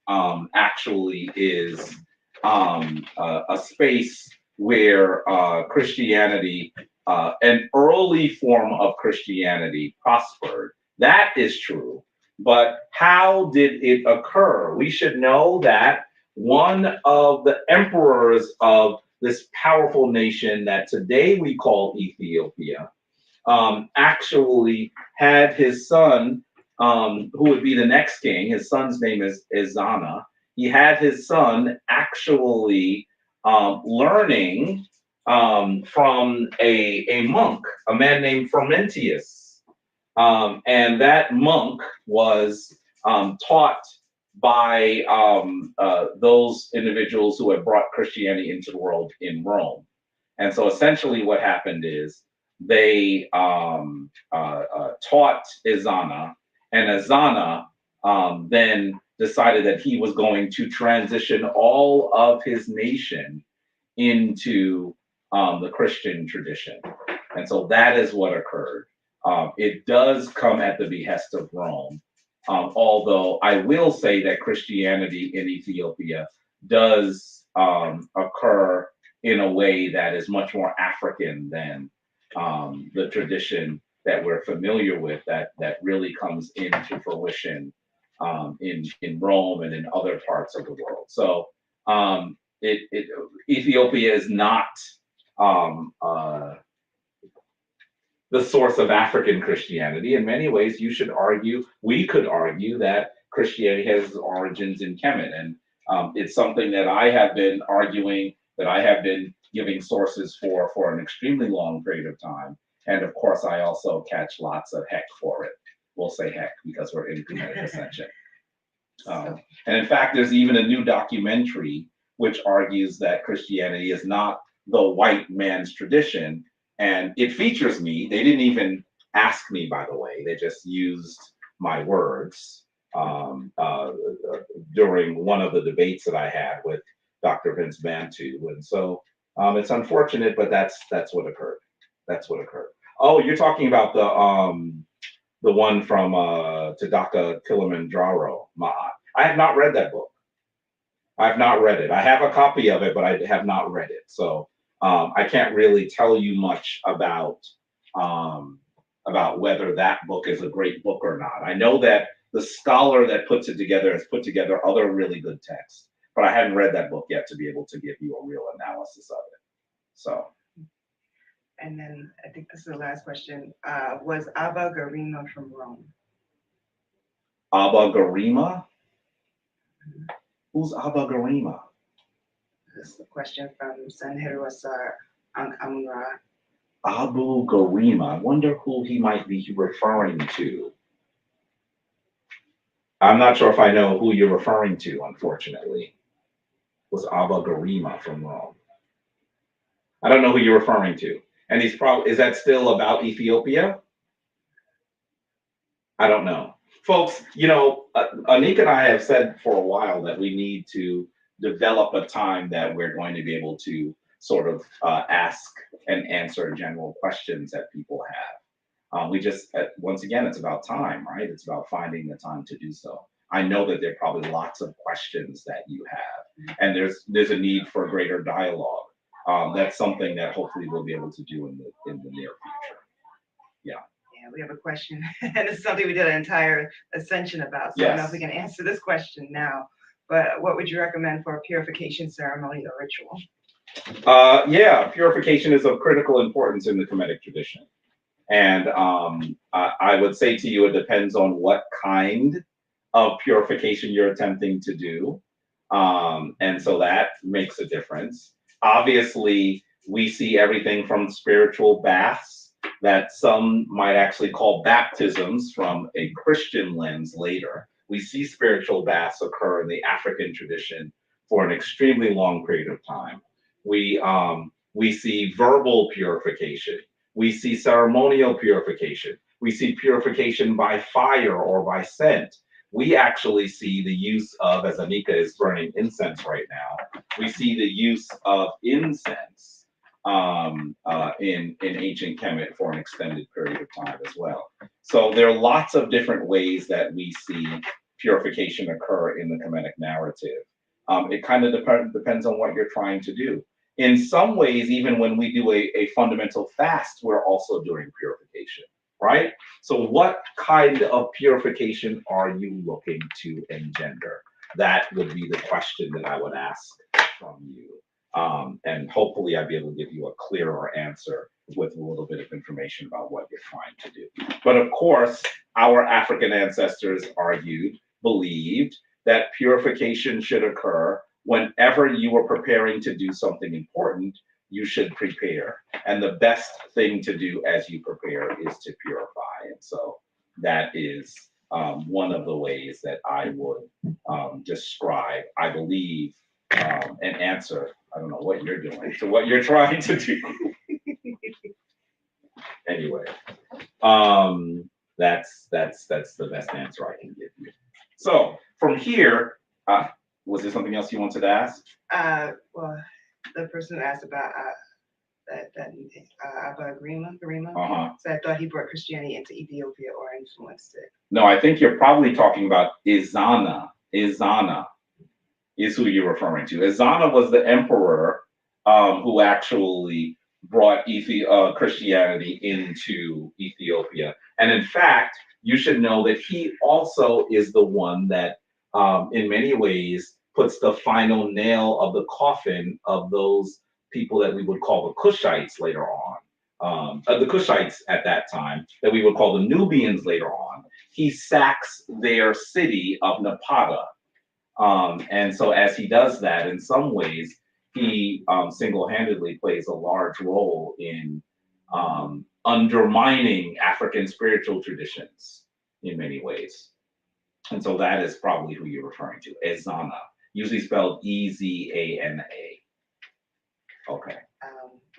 actually is a space where Christianity, an early form of Christianity, prospered. That is true. But how did it occur? We should know that one of the emperors of this powerful nation that today we call Ethiopia actually had his son, who would be the next king. His son's name is Izana. He had his son actually learning from a monk, a man named Frumentius. And that monk was taught by those individuals who had brought Christianity into the world in Rome. And so essentially what happened is they taught Izana, and Izana then decided that he was going to transition all of his nation into the Christian tradition. And so that is what occurred. It does come at the behest of Rome, although I will say that Christianity in Ethiopia does occur in a way that is much more African than the tradition that we're familiar with, that really comes into fruition in Rome and in other parts of the world. So Ethiopia is not the source of African Christianity. In many ways, we could argue that Christianity has its origins in Kemet. And it's something that I have been arguing, that I have been giving sources for an extremely long period of time. And of course, I also catch lots of heck for it. We'll say heck because we're in Kemetic Ascension. And in fact, there's even a new documentary which argues that Christianity is not the white man's tradition. And it features me. They didn't even ask me, by the way. They just used my words during one of the debates that I had with Dr. Vince Bantu. And so it's unfortunate, but that's what occurred. That's what occurred. Oh, you're talking about the one from Tadaka Kilimanjaro, Maat. I have not read that book. I've not read it. I have a copy of it, but I have not read it. So I can't really tell you much about whether that book is a great book or not. I know that the scholar that puts it together has put together other really good texts, but I haven't read that book yet to be able to give you a real analysis of it. So. And then I think this is the last question. Was Abba Garima from Rome? Abba Garima? Who's Abba Garima? This is a question from Sanheru Asar Amra. Abu Garima. I wonder who he might be referring to. I'm not sure if I know who you're referring to, unfortunately. Was Abba Garima from Rome? I don't know who you're referring to. And he's probably, is that still about Ethiopia? I don't know. Folks, Anika and I have said for a while that we need to develop a time that we're going to be able to sort of ask and answer general questions that people have. We just, once again, it's about time, right? It's about finding the time to do so. I know that there are probably lots of questions that you have, and there's a need for greater dialogue. That's something that hopefully we'll be able to do in the near future. Yeah. Yeah, we have a question, and it's something we did an entire ascension about. So I don't know if we can answer this question now, but what would you recommend for a purification ceremony or ritual? Yeah, purification is of critical importance in the Kemetic tradition. And I would say to you, it depends on what kind of purification you're attempting to do. And so that makes a difference. Obviously, we see everything from spiritual baths that some might actually call baptisms from a Christian lens later. We see spiritual baths occur in the African tradition for an extremely long period of time. We see verbal purification. We see ceremonial purification. We see purification by fire or by scent. We actually see the use of, as Anika is burning incense right now, we see the use of incense in ancient Kemet for an extended period of time as well. So there are lots of different ways that we see purification occur in the Kemetic narrative. It kind of depends on what you're trying to do. In some ways, even when we do a fundamental fast, we're also doing purification. right? So what kind of purification are you looking to engender? That would be the question that I would ask from you. And hopefully I'd be able to give you a clearer answer with a little bit of information about what you're trying to do. But of course, our African ancestors believed that purification should occur whenever you were preparing to do something important. You should prepare. And the best thing to do as you prepare is to purify. And so that is one of the ways that I would describe, I believe, an answer. I don't know what you're doing to what you're trying to do. Anyway, that's the best answer I can give you. So from here, was there something else you wanted to ask? Well, the person who asked about Garima. So I thought he brought Christianity into Ethiopia or influenced it. No, I think you're probably talking about Izana. Izana is who you're referring to. Izana was the emperor who actually brought Christianity into Ethiopia. And in fact, you should know that he also is the one that, in many ways, puts the final nail of the coffin of those people that we would call the Kushites later on. The Kushites at that time, that we would call the Nubians later on. He sacks their city of Napata. And so as he does that, in some ways, he single-handedly plays a large role in undermining African spiritual traditions in many ways. And so that is probably who you're referring to, Ezana, usually spelled E-Z-A-N-A. Okay.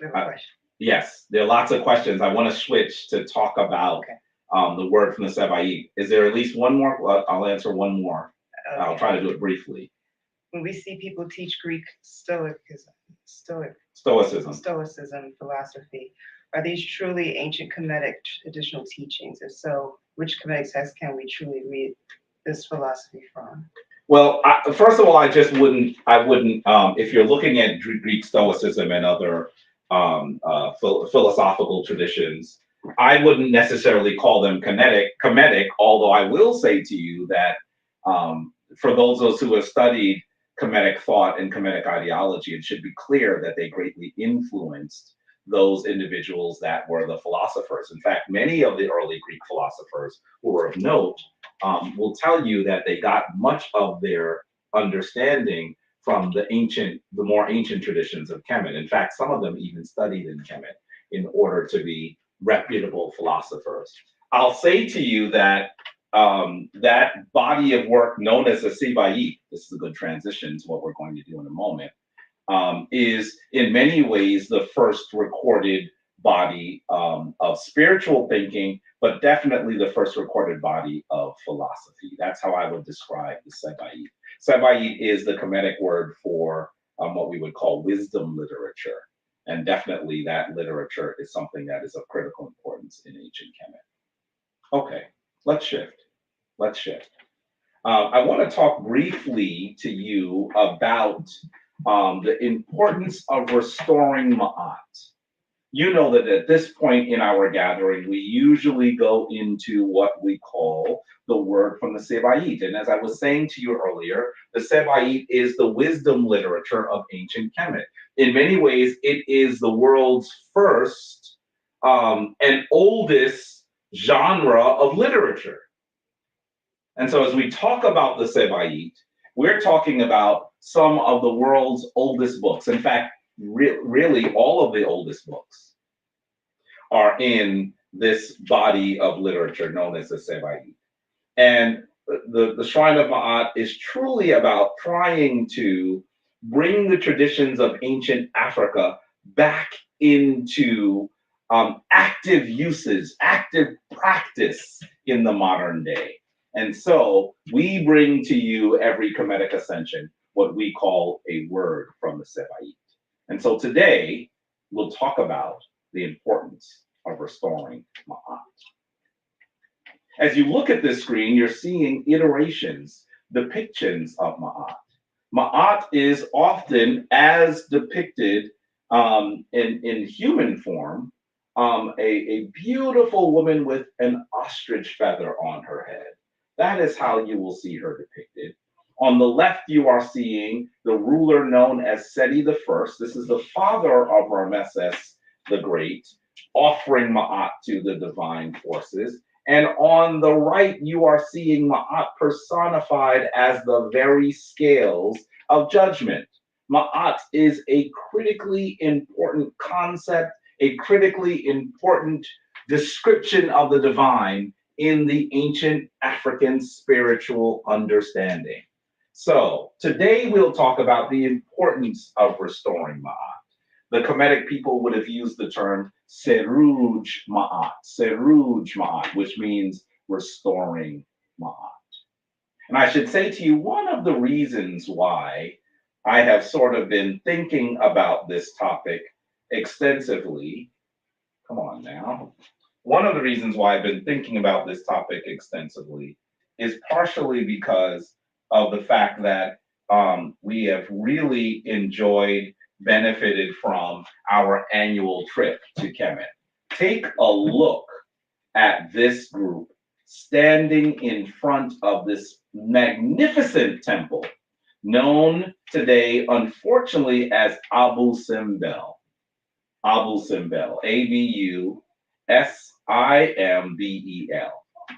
We have a question. Yes, there are lots of questions. I want to switch to talk about the word from the Seba'it. Is there at least one more? Well, I'll answer one more. Okay. I'll try to do it briefly. When we see people teach Greek Stoicism philosophy, are these truly ancient Kemetic traditional teachings? If so, which Kemetic text can we truly read this philosophy from? Well, first of all, I wouldn't, if you're looking at Greek Stoicism and other philosophical traditions, I wouldn't necessarily call them Kemetic, although I will say to you that for those of us who have studied Kemetic thought and Kemetic ideology, it should be clear that they greatly influenced those individuals that were the philosophers. In fact, many of the early Greek philosophers who were of note will tell you that they got much of their understanding from the more ancient traditions of Kemet. In fact, some of them even studied in Kemet in order to be reputable philosophers. I'll say to you that that body of work known as the Seba'it, this is a good transition to what we're going to do in a moment, is in many ways the first recorded body of spiritual thinking, but definitely the first recorded body of philosophy. That's how I would describe the Seba'it. Seba'it is the Kemetic word for what we would call wisdom literature. And definitely that literature is something that is of critical importance in ancient Kemet. Okay, let's shift. I want to talk briefly to you about the importance of restoring Ma'at. You know that at this point in our gathering, we usually go into what we call the word from the Seba'it. And as I was saying to you earlier, the Seba'it is the wisdom literature of ancient Kemet. In many ways, it is the world's first and oldest genre of literature. And so as we talk about the Seba'it, we're talking about some of the world's oldest books. In fact, really all of the oldest books are in this body of literature known as the Seba'it. And the Shrine of Ma'at is truly about trying to bring the traditions of ancient Africa back into active uses, active practice in the modern day. And so we bring to you every Kemetic Ascension what we call a word from the Seba'it. And so today we'll talk about the importance of restoring Ma'at. As you look at this screen, you're seeing iterations, depictions of Ma'at. Ma'at is often as depicted in human form a beautiful woman with an ostrich feather on her head. That is how you will see her depicted. On the left, you are seeing the ruler known as Seti the First. This is the father of Ramesses the Great, offering Maat to the divine forces. And on the right, you are seeing Maat personified as the very scales of judgment. Ma'at is a critically important concept, a critically important description of the divine in the ancient African spiritual understanding. So today we'll talk about the importance of restoring Ma'at. The Kemetic people would have used the term Seruj Ma'at, which means restoring Ma'at. And I should say to you, one of the reasons why I have sort of been thinking about this topic extensively, come on now. One of the reasons why I've been thinking about this topic extensively is partially because of the fact that we have really enjoyed, benefited from our annual trip to Kemet. Take a look at this group standing in front of this magnificent temple, known today, unfortunately, as Abu Simbel. Abu Simbel, Abusimbel.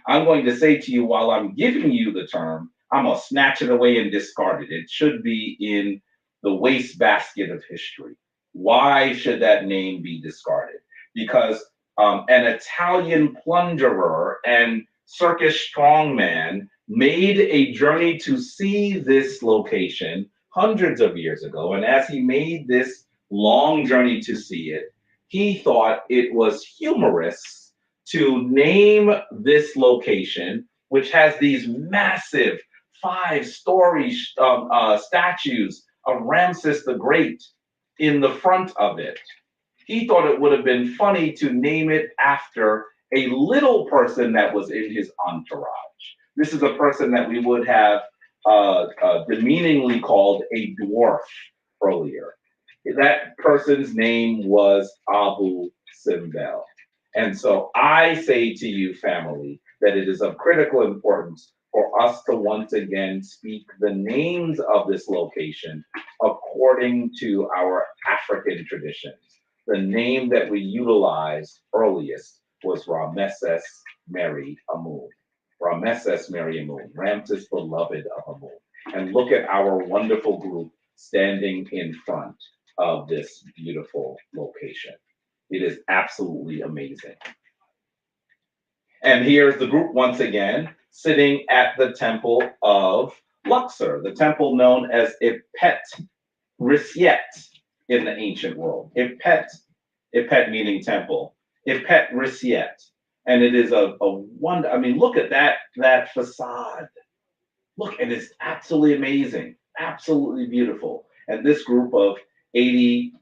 I'm going to say to you while I'm giving you the term, I'm going to snatch it away and discard it. It should be in the wastebasket of history. Why should that name be discarded? Because an Italian plunderer and circus strongman made a journey to see this location hundreds of years ago. And as he made this long journey to see it, he thought it was humorous to name this location, which has these massive 5-story statues of Ramses the Great in the front of it. He thought it would have been funny to name it after a little person that was in his entourage. This is a person that we would have demeaningly called a dwarf earlier. That person's name was Abu Simbel. And so I say to you, family, that it is of critical importance for us to once again speak the names of this location according to our African traditions. The name that we utilized earliest was Ramesses Mary Amun. Ramesses Mary Amun, Ramses beloved of Amun. And look at our wonderful group standing in front of this beautiful location. It is absolutely amazing. And here's the group once again, sitting at the temple of Luxor, the temple known as Ipet Risiet in the ancient world. Ipet meaning temple, Ipet Risiet. And it is a wonder. I mean, look at that facade. Look, and it's absolutely amazing, absolutely beautiful. And this group of 80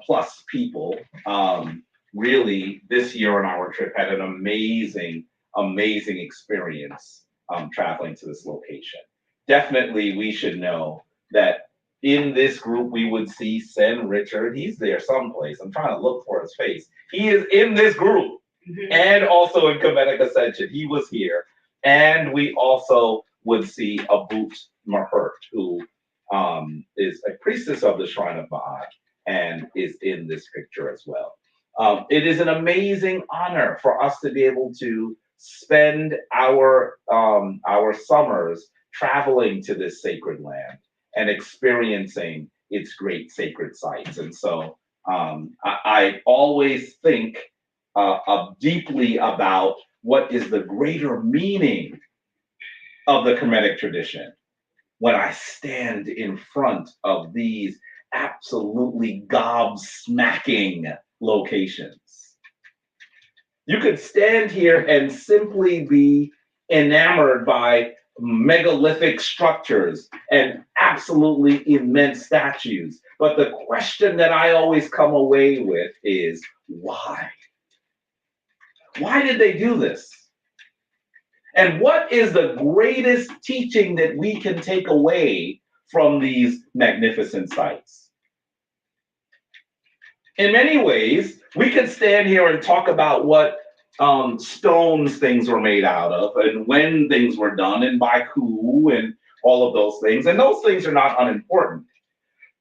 plus people really this year on our trip had an amazing experience traveling to this location. Definitely we should know that in this group we would see Sen Richard. He's there someplace. I'm trying to look for his face. He is in this group. And also in Kemetic Ascension. He was here. And we also would see Abut Mahert, who is a priestess of the Shrine of Maat and is in this picture as well. It is an amazing honor for us to be able to spend our summers traveling to this sacred land and experiencing its great sacred sites. And so I always think deeply about what is the greater meaning of the Kemetic tradition when I stand in front of these absolutely gobsmacking locations. You could stand here and simply be enamored by megalithic structures and absolutely immense statues. But the question that I always come away with is why? Why did they do this? And what is the greatest teaching that we can take away from these magnificent sites? In many ways, We could stand here and talk about what stones things were made out of and when things were done and by who and all of those things. And those things are not unimportant.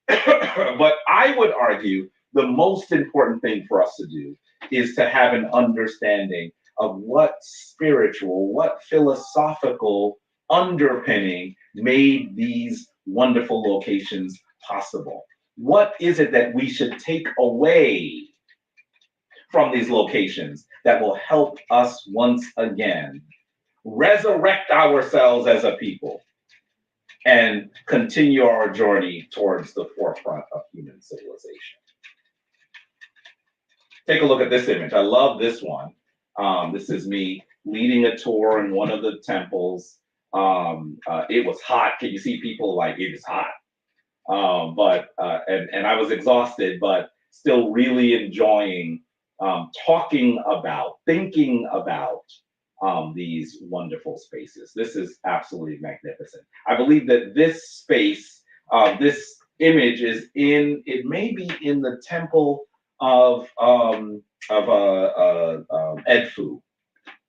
But I would argue the most important thing for us to do is to have an understanding of what spiritual, what philosophical underpinning made these wonderful locations possible. What is it that we should take away from these locations that will help us once again resurrect ourselves as a people and continue our journey towards the forefront of human civilization? Take a look at this image. I love this one. This is me leading a tour in one of the temples. It was hot. Can you see people like it is hot? And I was exhausted, but still really enjoying talking about, thinking about these wonderful spaces. This is absolutely magnificent. I believe that this space, this image is in, it may be in the temple of Edfu,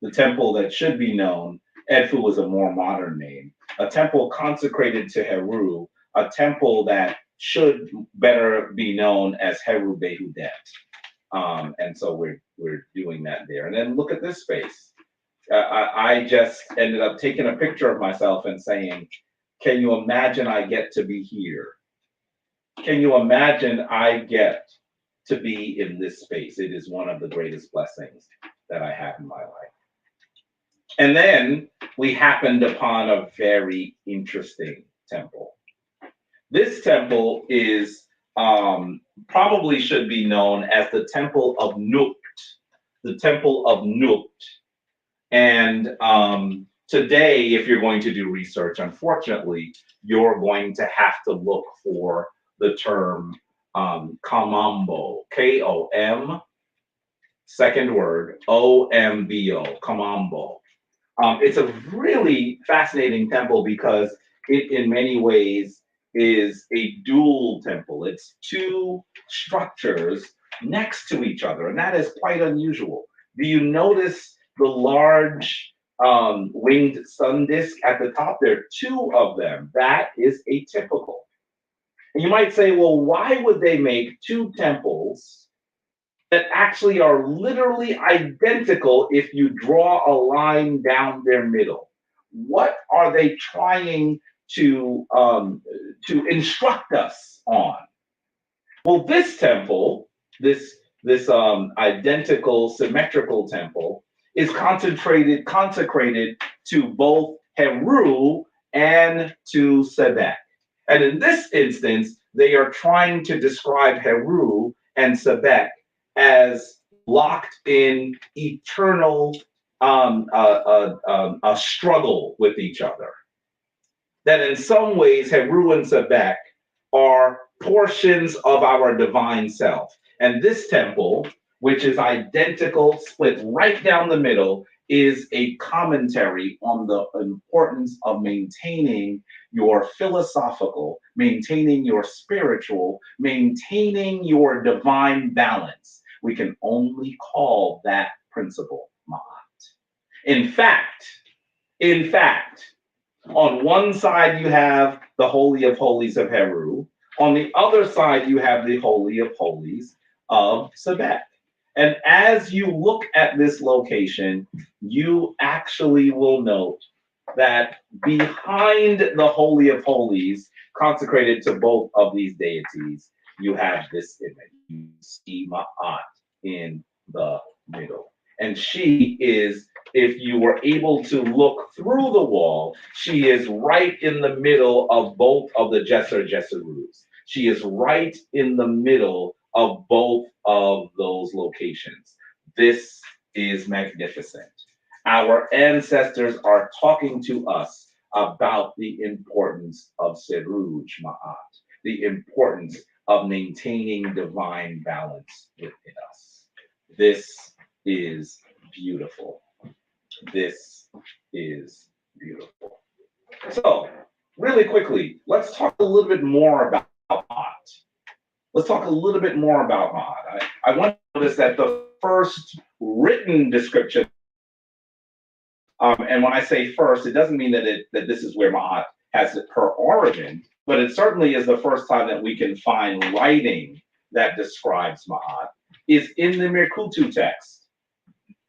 the temple that should be known. Edfu is a more modern name, a temple consecrated to Heru, a temple that should better be known as Heru Behudet. And so we're doing that there. And then look at this space. I just ended up taking a picture of myself and saying, can you imagine I get to be here? Can you imagine I get to be in this space? It is one of the greatest blessings that I have in my life. And then we happened upon a very interesting temple. This temple is probably should be known as the Temple of Nukt, the Temple of Nukt. And today, if you're going to do research, unfortunately, you're going to have to look for the term Kamambo, K-O-M, second word, O-M-B-O, Kamambo. It's a really fascinating temple because it, in many ways, is a dual temple. It's two structures next to each other, and that is quite unusual. Do you notice the large winged sun disk at the top? There are two of them. That is atypical. And you might say, well, why would they make two temples that actually are literally identical if you draw a line down their middle? What are they trying to instruct us on? Well, this temple, this identical symmetrical temple, is consecrated to both Heru and to Sebek. And in this instance, they are trying to describe Heru and Sebek as locked in eternal a struggle with each other. That in some ways, Heru and Sebek are portions of our divine self. And this temple, which is identical, split right down the middle, is a commentary on the importance of maintaining your philosophical, maintaining your spiritual, maintaining your divine balance. We can only call that principle Maat. In fact, on one side you have the Holy of Holies of Heru. On the other side you have the Holy of Holies of Sebek. And as you look at this location, you actually will note that behind the Holy of Holies, consecrated to both of these deities, you have this image. You see Maat in the middle. And she is, if you were able to look through the wall, she is right in the middle of both of the Jesserus. She is right in the middle of both of those locations. This is magnificent. Our ancestors are talking to us about the importance of Seruj Maat, the importance of maintaining divine balance within us. This is beautiful. This is beautiful. So, really quickly, let's talk a little bit more about Maat. Let's talk a little bit more about Maat. I want to notice that the first written description, and when I say first, it doesn't mean that this is where Maat has her origin, but it certainly is the first time that we can find writing that describes Maat, is in the Mirkutu text.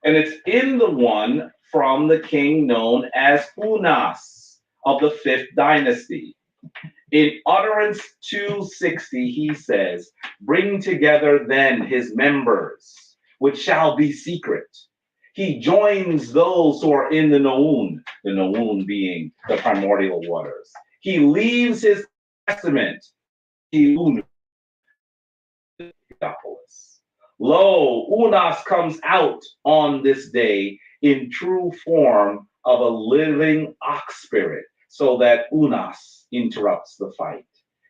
And it's in the one from the king known as Unas of the 5th dynasty. In utterance 260, he says, bring together then his members, which shall be secret. He joins those who are in the Noon being the primordial waters. He leaves his testament, Lo, Unas comes out on this day in true form of a living ox spirit, so that Unas interrupts the fight.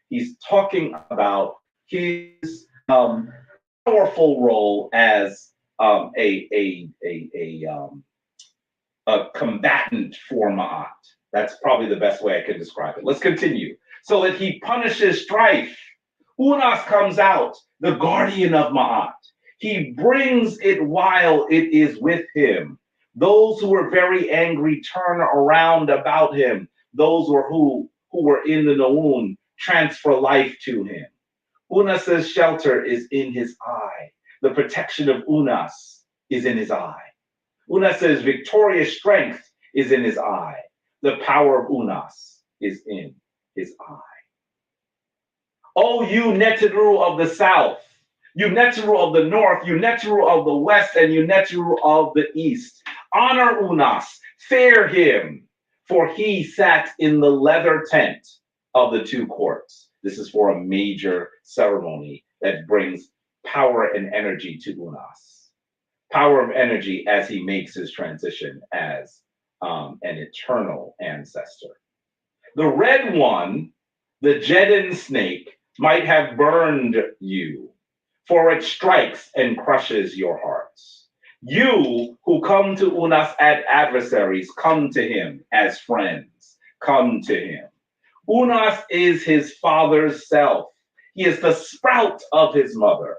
He's talking about his powerful role as a combatant for Maat. That's probably the best way I can describe it. Let's continue. So that he punishes strife. Unas comes out, the guardian of Maat. He brings it while it is with him. Those who were very angry turn around about him. Those who were in the Noon transfer life to him. Unas's shelter is in his eye. The protection of Unas is in his eye. Unas's victorious strength is in his eye. The power of Unas is in his eye. Oh, you Neteru of the south, you Neteru of the north, you Neteru of the west, and you Neteru of the east, honor Unas, fear him, for he sat in the leather tent of the 2 courts. This is for a major ceremony that brings power and energy to Unas. Power of energy as he makes his transition as an eternal ancestor. The red one, the Jedin snake, might have burned you, for it strikes and crushes your hearts. You who come to Unas as adversaries, come to him as friends. Come to him. Unas is his father's self. He is the sprout of his mother.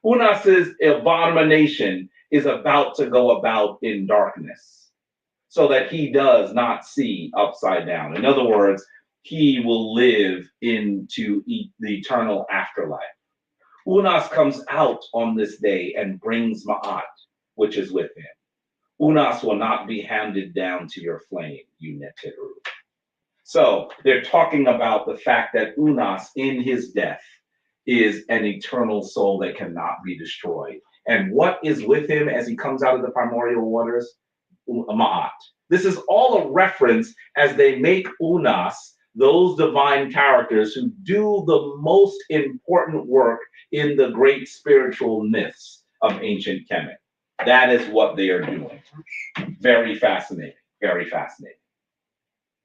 Unas's abomination is about to go about in darkness, so that he does not see upside down. In other words, he will live into the eternal afterlife. Unas comes out on this day and brings Maat, which is with him. Unas will not be handed down to your flame, you Neteru. So they're talking about the fact that Unas, in his death, is an eternal soul that cannot be destroyed. And what is with him as he comes out of the primordial waters? Maat. This is all a reference as they make Unas those divine characters who do the most important work in the great spiritual myths of ancient Kemet. That is what they are doing. Very fascinating, very fascinating.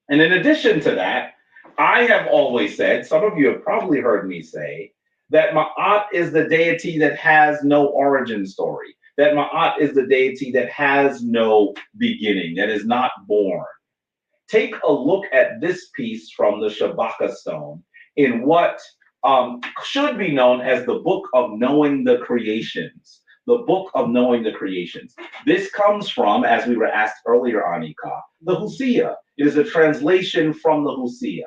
And in addition to that, I have always said, some of you have probably heard me say, that Maat is the deity that has no origin story, that Maat is the deity that has no beginning, that is not born. Take a look at this piece from the Shabaka stone in what should be known as the Book of Knowing the Creations. The Book of Knowing the Creations. This comes from, as we were asked earlier, Anika, the Hosea. It is a translation from the Hosea.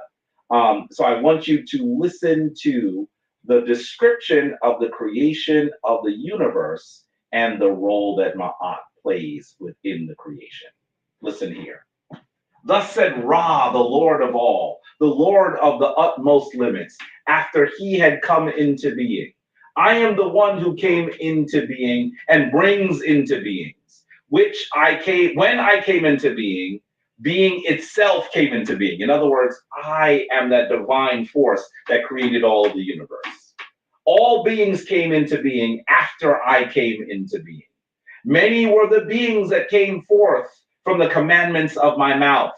So I want you to listen to the description of the creation of the universe and the role that Maat plays within the creation. Listen here. Thus said Ra, the Lord of all, the Lord of the utmost limits, after he had come into being. I am the one who came into being and brings into beings, which when I came into being, being itself came into being. In other words, I am that divine force that created all of the universe. All beings came into being after I came into being. Many were the beings that came forth from the commandments of my mouth.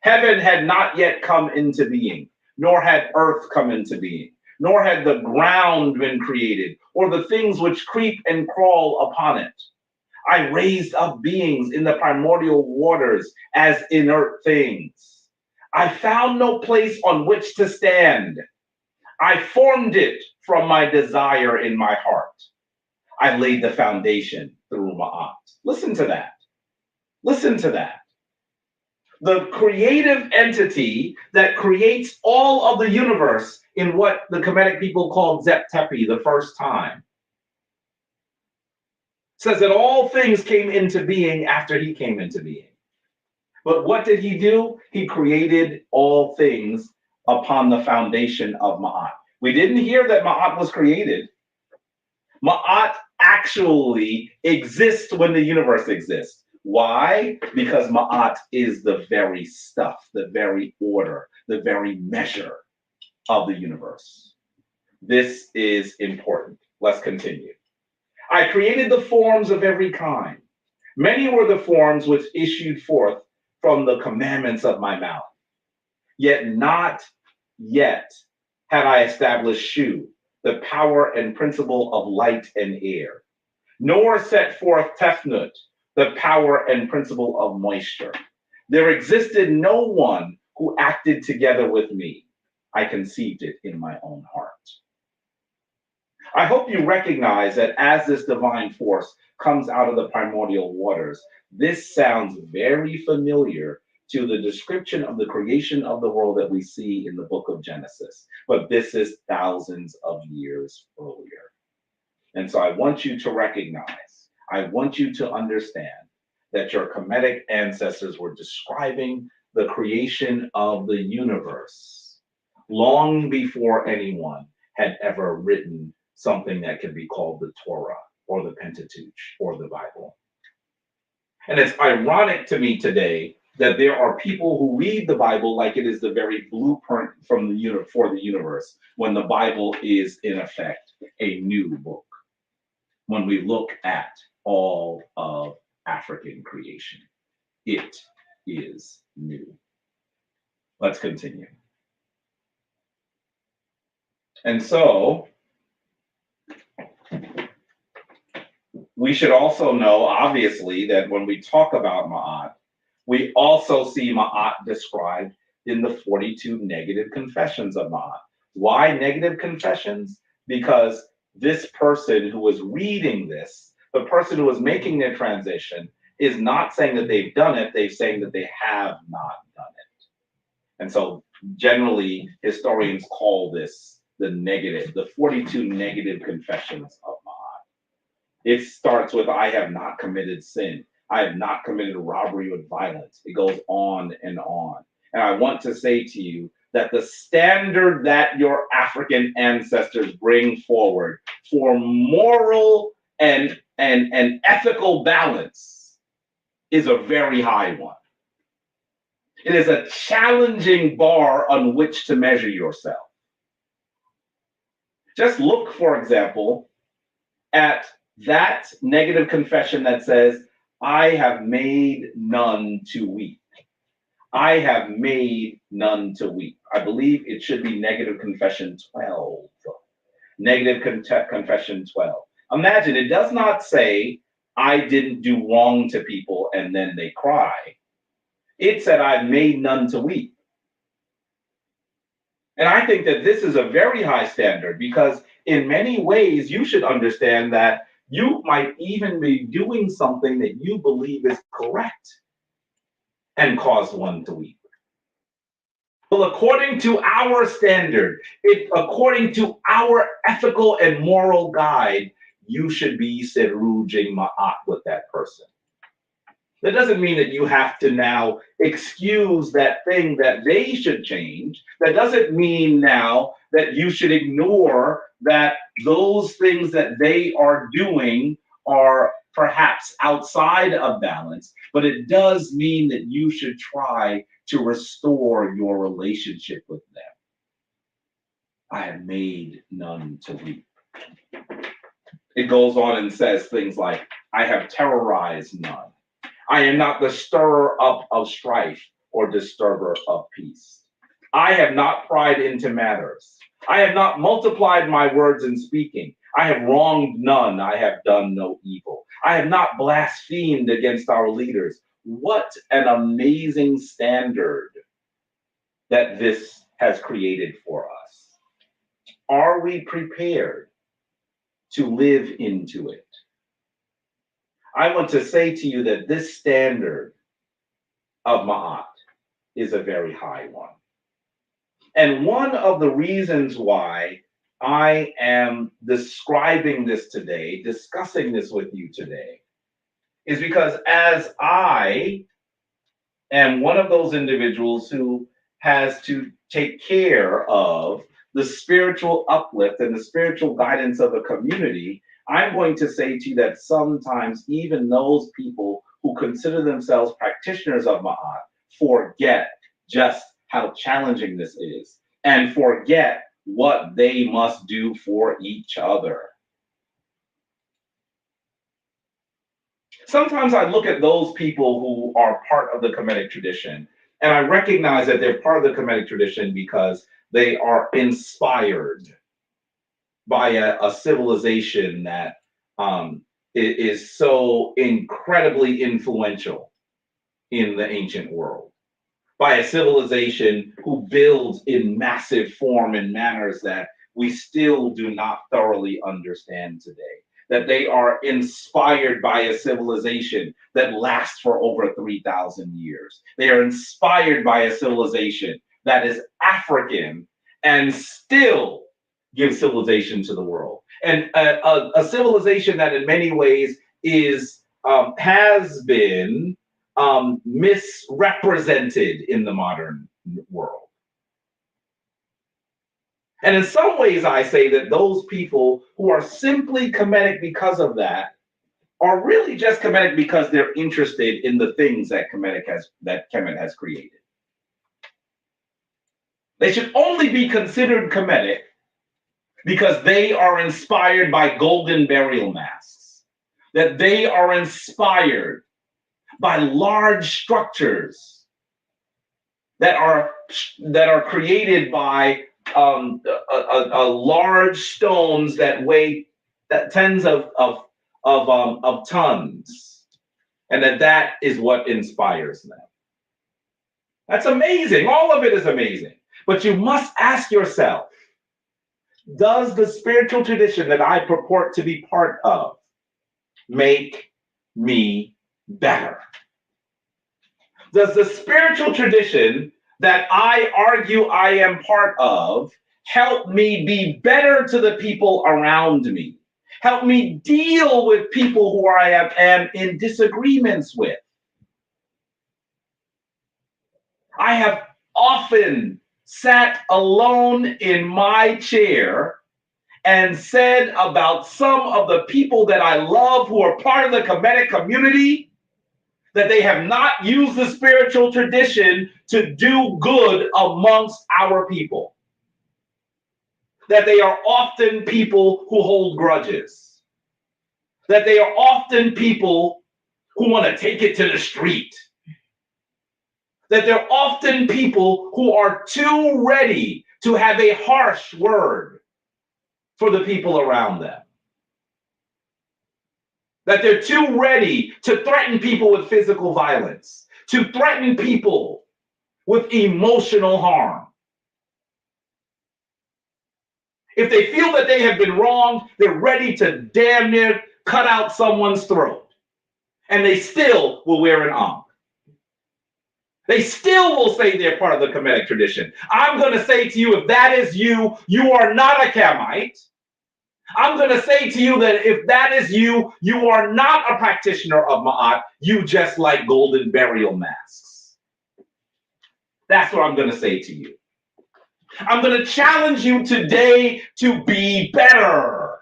Heaven had not yet come into being, nor had earth come into being, nor had the ground been created, or the things which creep and crawl upon it. I raised up beings in the primordial waters as inert things. I found no place on which to stand. I formed it from my desire in my heart. I laid the foundation through Maat. Listen to that. Listen to that. The creative entity that creates all of the universe in what the Kemetic people called Zep Tepi the first time says that all things came into being after he came into being. But what did he do? He created all things upon the foundation of Ma'at. We didn't hear that Ma'at was created. Ma'at actually exists when the universe exists. Why? Because Ma'at is the very stuff, the very order, the very measure of the universe. This is important. Let's continue. I created the forms of every kind. Many were the forms which issued forth from the commandments of my mouth. Yet not yet had I established Shu, the power and principle of light and air, nor set forth Tefnut, the power and principle of moisture. There existed no one who acted together with me. I conceived it in my own heart. I hope you recognize that as this divine force comes out of the primordial waters, this sounds very familiar to the description of the creation of the world that we see in the book of Genesis. But this is thousands of years earlier. And so I want you to recognize, I want you to understand that your Kemetic ancestors were describing the creation of the universe long before anyone had ever written something that could be called the Torah or the Pentateuch or the Bible. And it's ironic to me today that there are people who read the Bible like it is the very blueprint from for the universe, when the Bible is in effect a new book. When we look at all of African creation, it is new. Let's continue. And so we should also know, obviously, that when we talk about Ma'at, we also see Ma'at described in the 42 negative confessions of Ma'at. Why negative confessions? Because this person who is reading this, the person who is making their transition, is not saying that they've done it, they're saying that they have not done it. And so generally, historians call this the 42 negative confessions of Ma'at. It starts with, I have not committed sin. I have not committed robbery with violence. It goes on and on. And I want to say to you that the standard that your African ancestors bring forward for moral and ethical balance is a very high one. It is a challenging bar on which to measure yourself. Just look, for example, at that negative confession that says, I have made none to weep. I have made none to weep. I believe it should be negative confession 12. Negative confession 12. Imagine, it does not say, I didn't do wrong to people and then they cry. It said, I've made none to weep. And I think that this is a very high standard, because in many ways you should understand that you might even be doing something that you believe is correct and cause one to weep. Well, according to our standard, according to our ethical and moral guide, you should be serujing ma'at with that person. That doesn't mean that you have to now excuse that thing that they should change. That doesn't mean now that you should ignore that those things that they are doing are perhaps outside of balance, but it does mean that you should try to restore your relationship with them. I have made none to weep. It goes on and says things like, I have terrorized none. I am not the stirrer up of strife or disturber of peace. I have not pried into matters. I have not multiplied my words in speaking. I have wronged none. I have done no evil. I have not blasphemed against our leaders. What an amazing standard that this has created for us. Are we prepared to live into it? I want to say to you that this standard of Maat is a very high one. And one of the reasons why I am describing this today, discussing this with you today, is because as I am one of those individuals who has to take care of the spiritual uplift and the spiritual guidance of a community, I'm going to say to you that sometimes even those people who consider themselves practitioners of Ma'at forget just how challenging this is and forget what they must do for each other. Sometimes I look at those people who are part of the Kemetic tradition, and I recognize that they're part of the Kemetic tradition because they are inspired by a civilization that is so incredibly influential in the ancient world, by a civilization who builds in massive form and manners that we still do not thoroughly understand today. That they are inspired by a civilization that lasts for over 3,000 years. They are inspired by a civilization that is African and still gives civilization to the world. And a civilization that in many ways is has been misrepresented in the modern world. And in some ways, I say that those people who are simply Kemetic because of that are really just Kemetic because they're interested in the things that Kemet has created. They should only be considered Kemetic because they are inspired by golden burial masks, that they are inspired by large structures that are created by large stones that weigh tens of tons, and that is what inspires them. That's amazing. All of it is amazing. But you must ask yourself, does the spiritual tradition that I purport to be part of make me better? Does the spiritual tradition that I argue I am part of help me be better to the people around me? Help me deal with people who I am in disagreements with? I have often sat alone in my chair and said about some of the people that I love who are part of the Kemetic community that they have not used the spiritual tradition to do good amongst our people. That they are often people who hold grudges. That they are often people who want to take it to the street. That they're often people who are too ready to have a harsh word for the people around them. That they're too ready to threaten people with physical violence, to threaten people with emotional harm. If they feel that they have been wronged, they're ready to damn near cut out someone's throat. And they still will wear an ankh. They still will say they're part of the Kemetic tradition. I'm going to say to you, if that is you, you are not a Kemite. I'm going to say to you that if that is you, you are not a practitioner of Ma'at. You just like golden burial masks. That's what I'm going to say to you. I'm going to challenge you today to be better.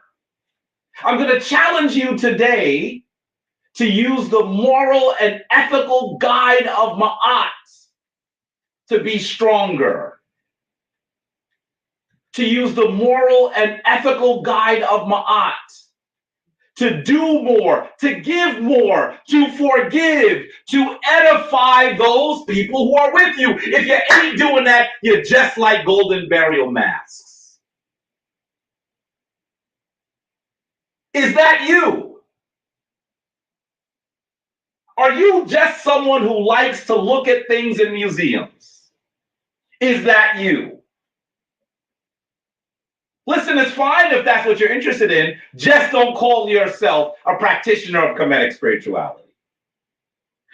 I'm going to challenge you today to use the moral and ethical guide of Ma'at to be stronger. To use the moral and ethical guide of Ma'at to do more, to give more, to forgive, to edify those people who are with you. If you ain't doing that, you're just like golden burial masks. Is that you? Are you just someone who likes to look at things in museums? Is that you? Listen, it's fine if that's what you're interested in. Just don't call yourself a practitioner of Kemetic spirituality.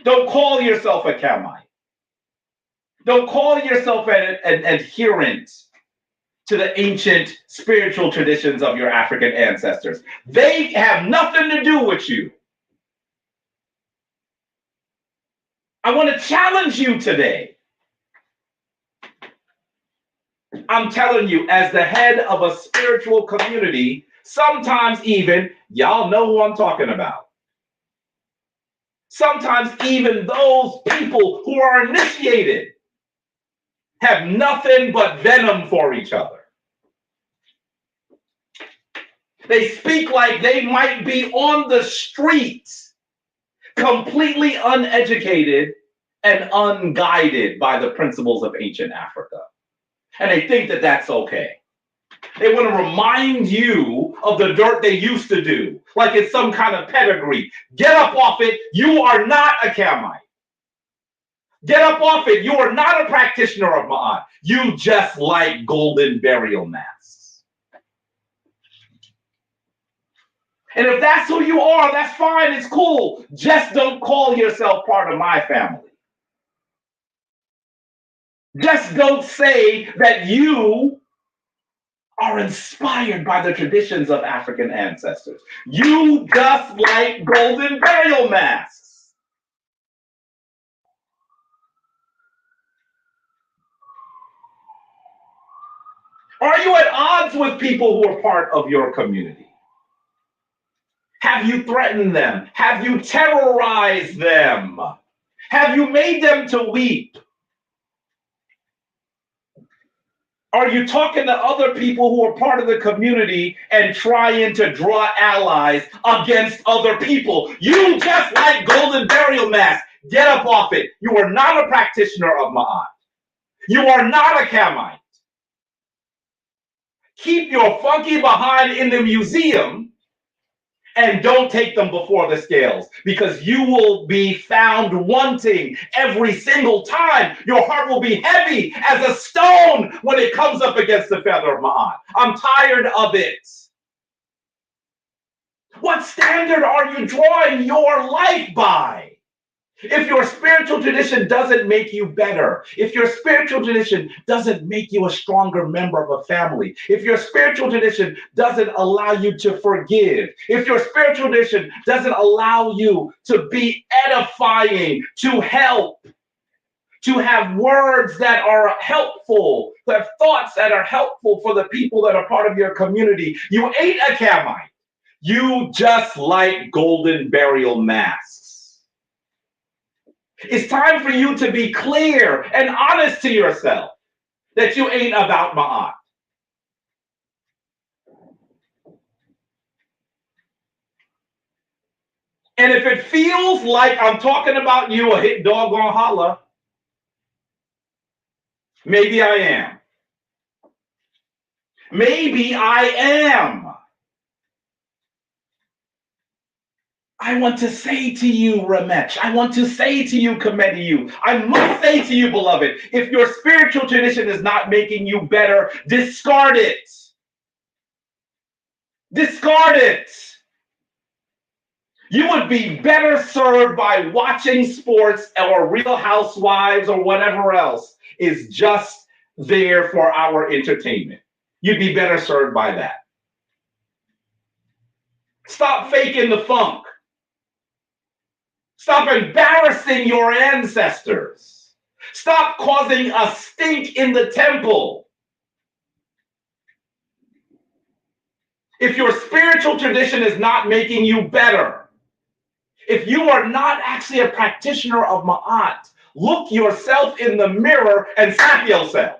Don't call yourself a Kamite. Don't call yourself an adherent to the ancient spiritual traditions of your African ancestors. They have nothing to do with you. I want to challenge you today. I'm telling you, as the head of a spiritual community, sometimes even, y'all know who I'm talking about. Sometimes even those people who are initiated have nothing but venom for each other. They speak like they might be on the streets, completely uneducated and unguided by the principles of ancient Africa. And they think that that's okay. They want to remind you of the dirt they used to do, like it's some kind of pedigree. Get up off it. You are not a Kamite. Get up off it. You are not a practitioner of Maat. You just like golden burial masks. And if that's who you are, that's fine. It's cool. Just don't call yourself part of my family. Just don't say that you are inspired by the traditions of African ancestors. You just like golden burial masks. Are you at odds with people who are part of your community? Have you threatened them? Have you terrorized them? Have you made them to weep? Are you talking to other people who are part of the community and trying to draw allies against other people? You just like golden burial masks. Get up off it. You are not a practitioner of Maat. You are not a Kamite. Keep your funky behind in the museum and don't take them before the scales, because you will be found wanting every single time. Your heart will be heavy as a stone when it comes up against the feather of Maat. I'm tired of it. What standard are you drawing your life by? If your spiritual tradition doesn't make you better, if your spiritual tradition doesn't make you a stronger member of a family, if your spiritual tradition doesn't allow you to forgive, if your spiritual tradition doesn't allow you to be edifying, to help, to have words that are helpful, to have thoughts that are helpful for the people that are part of your community, you ain't a Kamite. You just like golden burial masks. It's time for you to be clear and honest to yourself that you ain't about Maat. And if it feels like I'm talking about you, a hit dog gonna holler, maybe I am. Maybe I am. I want to say to you, Ramesh, I want to say to you, Kemetic, I must say to you, beloved, if your spiritual tradition is not making you better, discard it. Discard it. You would be better served by watching sports or Real Housewives or whatever else is just there for our entertainment. You'd be better served by that. Stop faking the funk. Stop embarrassing your ancestors. Stop causing a stink in the temple. If your spiritual tradition is not making you better, if you are not actually a practitioner of Maat, look yourself in the mirror and slap yourself.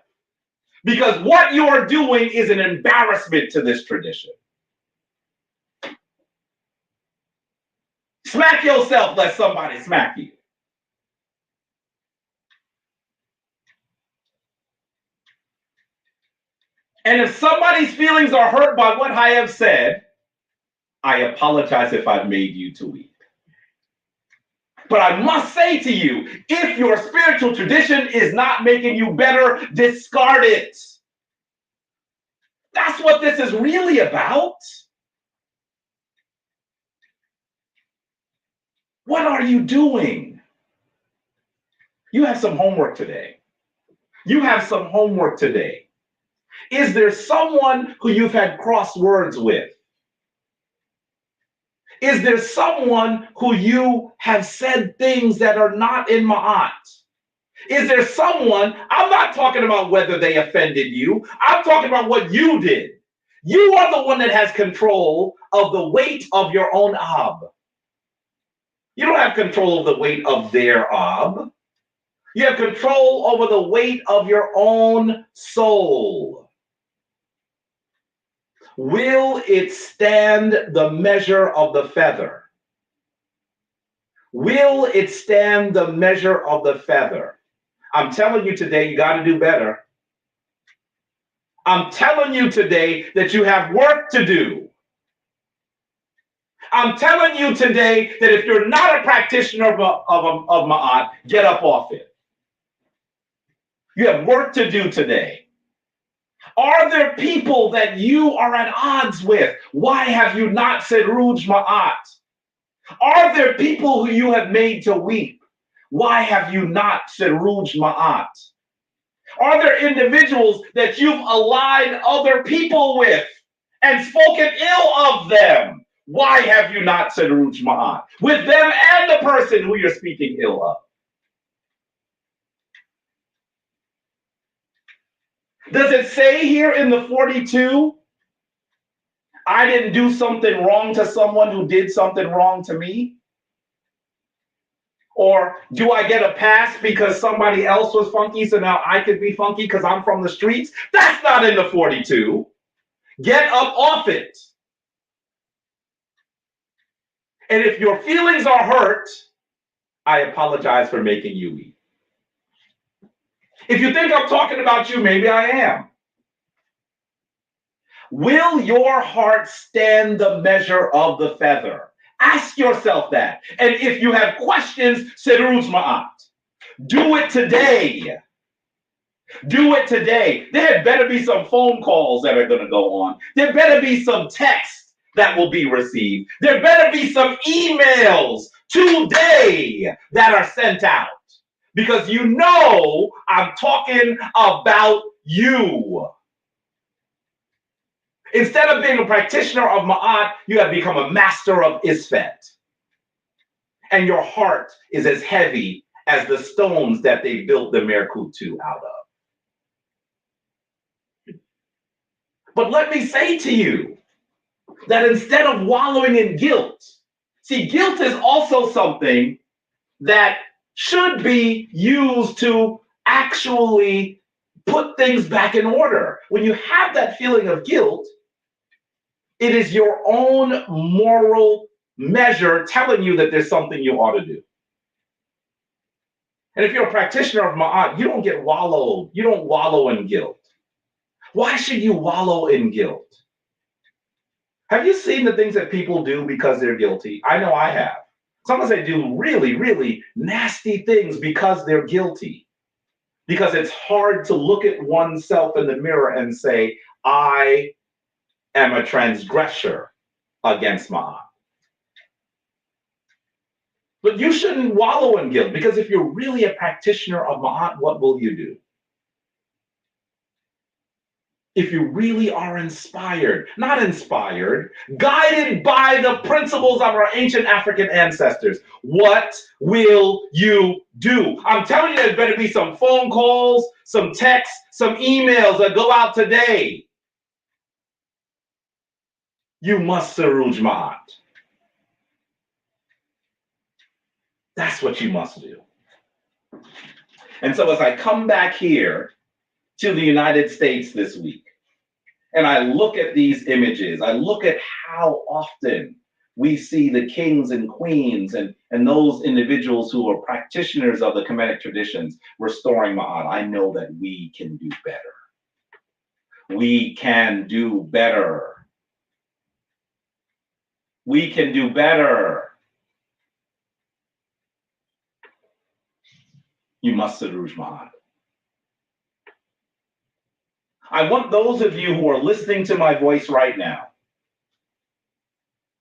Because what you are doing is an embarrassment to this tradition. Smack yourself, let somebody smack you. And if somebody's feelings are hurt by what I have said, I apologize if I've made you to weep. But I must say to you, if your spiritual tradition is not making you better, discard it. That's what this is really about. What are you doing? You have some homework today. You have some homework today. Is there someone who you've had crosswords with? Is there someone who you have said things that are not in Maat? Is there someone, I'm not talking about whether they offended you, I'm talking about what you did. You are the one that has control of the weight of your own ob. You don't have control of the weight of their ob. You have control over the weight of your own soul. Will it stand the measure of the feather? Will it stand the measure of the feather? I'm telling you today, you got to do better. I'm telling you today that you have work to do. I'm telling you today that if you're not a practitioner of Ma'at, get up off it. You have work to do today. Are there people that you are at odds with? Why have you not said Ruj Ma'at? Are there people who you have made to weep? Why have you not said Ruj Ma'at? Are there individuals that you've allied other people with and spoken ill of them? Why have you not said Ruj Ma'at? With them and the person who you're speaking ill of. Does it say here in the 42, I didn't do something wrong to someone who did something wrong to me? Or do I get a pass because somebody else was funky, so now I could be funky because I'm from the streets? That's not in the 42. Get up off it. And if your feelings are hurt, I apologize for making you weep. If you think I'm talking about you, maybe I am. Will your heart stand the measure of the feather? Ask yourself that. And if you have questions, Siruz Ma'at. Do it today. Do it today. There better be some phone calls that are going to go on. There better be some texts that will be received. There better be some emails today that are sent out. Because you know I'm talking about you. Instead of being a practitioner of Ma'at, you have become a master of Isfet. And your heart is as heavy as the stones that they built the Merkutu out of. But let me say to you that instead of wallowing in guilt, see, guilt is also something that should be used to actually put things back in order. When you have that feeling of guilt, it is your own moral measure telling you that there's something you ought to do. And if you're a practitioner of Ma'at, you don't get wallowed. You don't wallow in guilt. Why should you wallow in guilt? Have you seen the things that people do because they're guilty? I know I have. Sometimes they do really, really nasty things because they're guilty. Because it's hard to look at oneself in the mirror and say, I am a transgressor against Ma'at. But you shouldn't wallow in guilt, because if you're really a practitioner of Ma'at, what will you do? If you really are inspired, not inspired, guided by the principles of our ancient African ancestors, what will you do? I'm telling you, there better be some phone calls, some texts, some emails that go out today. You must Saruj Ma'at. That's what you must do. And so as I come back here to the United States this week, and I look at these images, I look at how often we see the kings and queens and those individuals who are practitioners of the Kemetic traditions restoring Ma'at. I know that we can do better. We can do better. We can do better. You must Saruj Ma'at. I want those of you who are listening to my voice right now,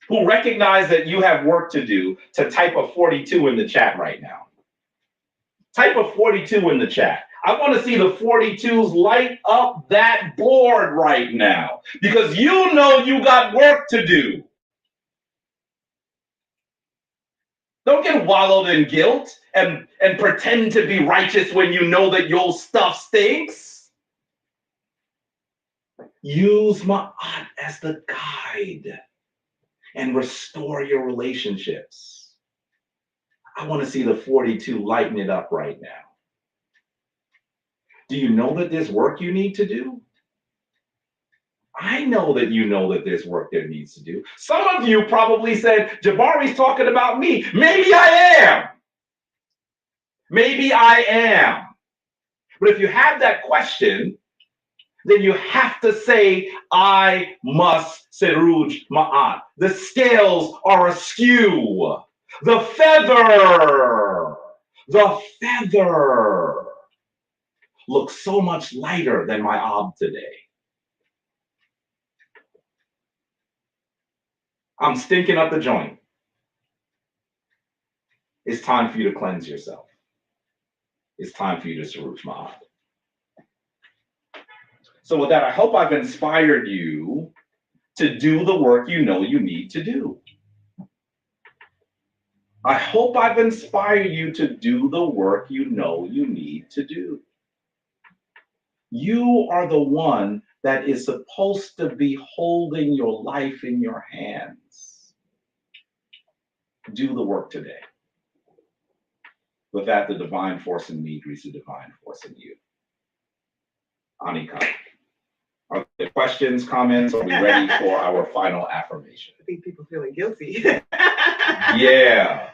who recognize that you have work to do, to type a 42 in the chat right now. Type a 42 in the chat. I want to see the 42s light up that board right now, because you know you got work to do. Don't get wallowed in guilt and pretend to be righteous when you know that your stuff stinks. Use Ma'at as the guide and restore your relationships. I want to see the 42 lighten it up right now. Do you know that there's work you need to do? I know that you know that there's work that needs to do. Some of you probably said, Jabari's talking about me. Maybe I am. Maybe I am. But if you have that question, then you have to say, I must seruj ma'at. The scales are askew. The feather looks so much lighter than my ob today. I'm stinking up the joint. It's time for you to cleanse yourself. It's time for you to seruj ma'at. So with that, I hope I've inspired you to do the work you know you need to do. I hope I've inspired you to do the work you know you need to do. You are the one that is supposed to be holding your life in your hands. Do the work today. With that, the divine force in me greets the divine force in you. Anika. Are there questions, comments? Are we ready for our final affirmation? I think people feeling guilty. Yeah.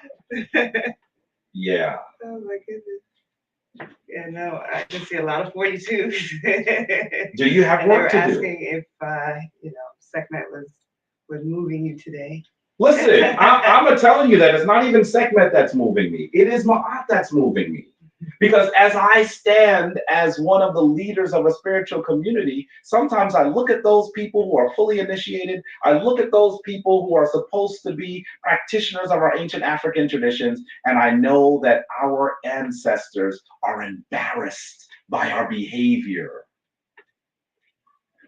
Yeah. Oh my goodness. Yeah, no, I can see a lot of 42s. Do you have And they were work to do? asking if, Sekhmet was moving you today. Listen, I'm telling you that it's not even Sekhmet that's moving me. It is Ma'at that's moving me. Because as I stand as one of the leaders of a spiritual community, sometimes I look at those people who are fully initiated. I look at those people who are supposed to be practitioners of our ancient African traditions, and I know that our ancestors are embarrassed by our behavior.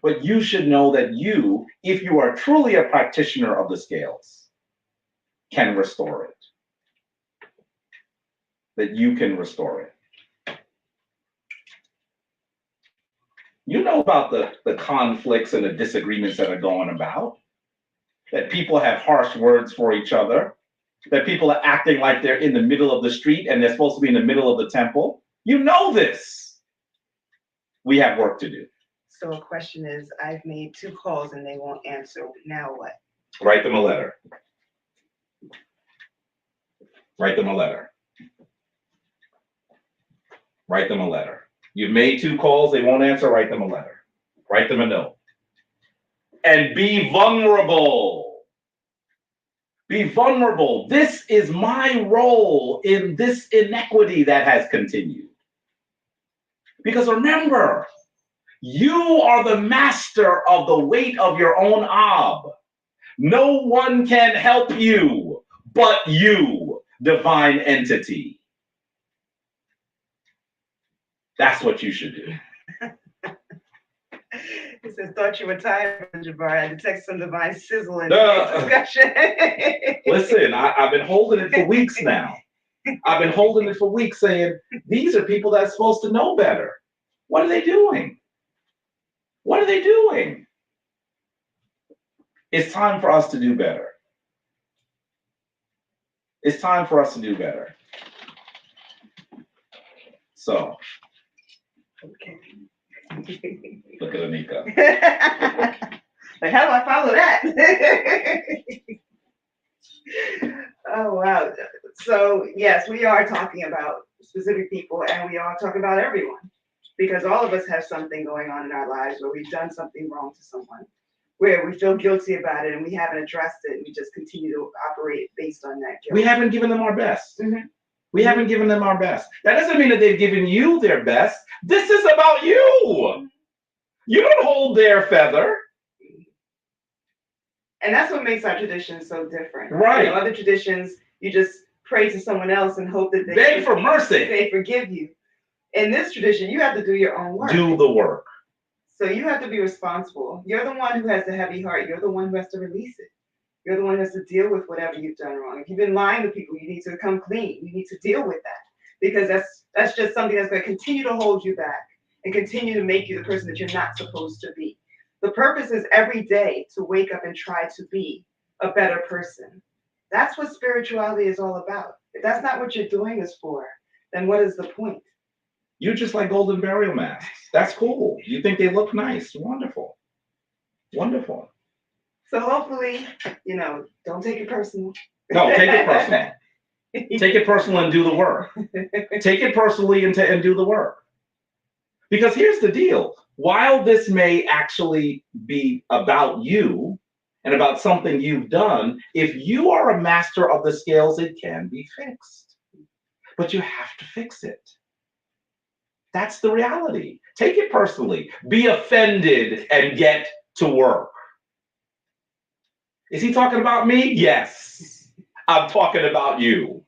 But you should know that you, if you are truly a practitioner of the scales, can restore it. That you can restore it. You know about the conflicts and the disagreements that are going about, that people have harsh words for each other, that people are acting like they're in the middle of the street and they're supposed to be in the middle of the temple. You know this. We have work to do. So a question is, I've made 2 calls and they won't answer. Now what? Write them a letter. Write them a letter. Write them a letter. You've made 2 calls, they won't answer, write them a letter. Write them a note. And be vulnerable. Be vulnerable. This is my role in this inequity that has continued. Because remember, you are the master of the weight of your own ob. No one can help you but you, divine entity. That's what you should do. He says, thought you were tired, Jabari. I detect some divine sizzle in today's discussion. Listen, I've been holding it for weeks now. I've been holding it for weeks saying, these are people that are supposed to know better. What are they doing? What are they doing? It's time for us to do better. It's time for us to do better. So, Okay. look at Anika. Like, how do I follow that? Oh, wow. So, yes, we are talking about specific people and we are talking about everyone, because all of us have something going on in our lives where we've done something wrong to someone, where we feel guilty about it and we haven't addressed it and we just continue to operate based on that guilt. We haven't given them our best. Mm-hmm. We haven't given them our best. That doesn't mean that they've given you their best. This is about you. You don't hold their feather. And that's what makes our tradition so different. Right. You know, other traditions, you just pray to someone else and hope that they Beg for mercy. they forgive you. In this tradition, you have to do your own work. Do the work. So you have to be responsible. You're the one who has the heavy heart. You're the one who has to release it. You're the one who has to deal with whatever you've done wrong. If you've been lying to people, you need to come clean. You need to deal with that, because that's just something that's going to continue to hold you back and continue to make you the person that you're not supposed to be. The purpose is every day to wake up and try to be a better person. That's what spirituality is all about. If that's not what you're doing this for, then what is the point? You're just like golden burial masks. That's cool. You think they look nice. Wonderful. Wonderful. So hopefully, you know, don't take it personal. No, take it personal. Take it personal and do the work. Take it personally and do the work. Because here's the deal. While this may actually be about you and about something you've done, if you are a master of the scales, it can be fixed. But you have to fix it. That's the reality. Take it personally. Be offended and get to work. Is he talking about me? Yes. I'm talking about you.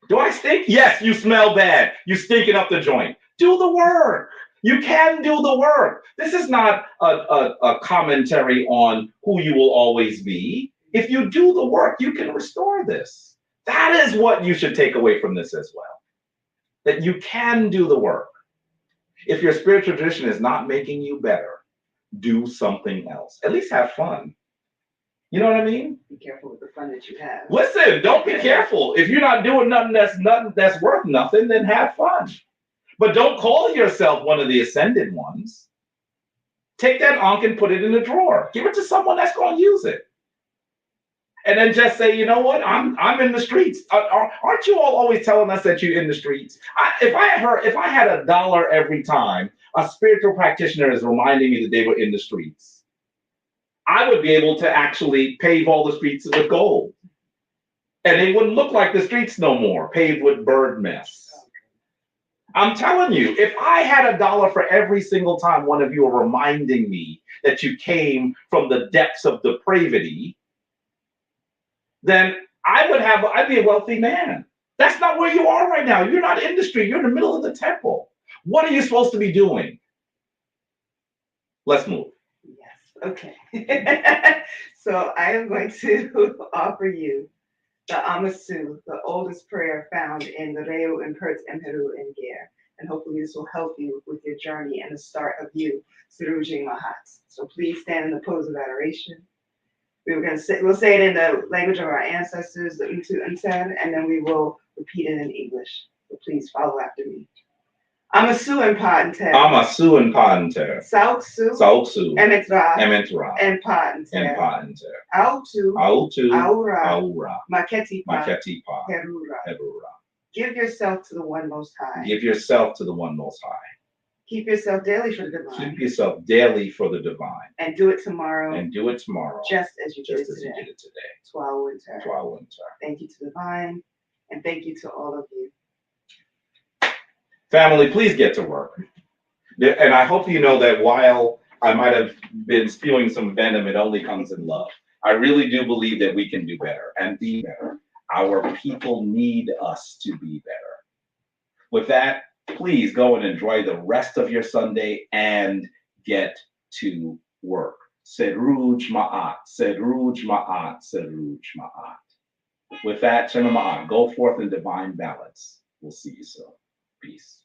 Do I stink? Yes, you smell bad. You stinking up the joint. Do the work. You can do the work. This is not a commentary on who you will always be. If you do the work, you can restore this. That is what you should take away from this as well. That you can do the work. If your spiritual tradition is not making you better, do something else. At least have fun. You know what I mean? Be careful with the fun that you have. Listen, don't be careful. If you're not doing nothing that's worth nothing, then have fun. But don't call yourself one of the ascended ones. Take that ankh and put it in a drawer. Give it to someone that's going to use it. And then just say, you know what? I'm in the streets. Aren't you all always telling us that you're in the streets? If I had $1 every time a spiritual practitioner is reminding me that they were in the streets, I would be able to actually pave all the streets with gold. And it wouldn't look like the streets no more, paved with bird mess. I'm telling you, if I had $1 for every single time one of you are reminding me that you came from the depths of depravity, then I'd be a wealthy man. That's not where you are right now. You're not in the street. You're in the middle of the temple. What are you supposed to be doing? Let's move. Okay. So I am going to offer you the Amasu, the oldest prayer found in the Reu and Pert and Peru and Ger. And hopefully this will help you with your journey and the start of you, Surujing Mahat. So please stand in the pose of adoration. We'll say it in the language of our ancestors, the Untu Untan, and then we will repeat it in English. So please follow after me. Amasu and Patenter. Amasu and Patenter. Sauksu. Sauksu. Emitra. Emitra. And Patenter. And Patenter. Autu. Autu. Aura. Aura. Maketi Pa. Maketi Pa. Herura. Herura. Give yourself to the One Most High. Give yourself to the One Most High. Keep yourself daily for the divine. Keep yourself daily for the divine. And do it tomorrow. And do it tomorrow. Just as you did You today. did it today. Twa Winter. Twa Winter. Thank you to the divine. And thank you to all of you. Family, please get to work. And I hope you know that while I might have been spewing some venom, it only comes in love. I really do believe that we can do better and be better. Our people need us to be better. With that, please go and enjoy the rest of your Sunday and get to work. Seruj Maat, Seruj Maat, Seruj Maat. With that, Shema Ma'at, go forth in divine balance. We'll see you soon. Peace.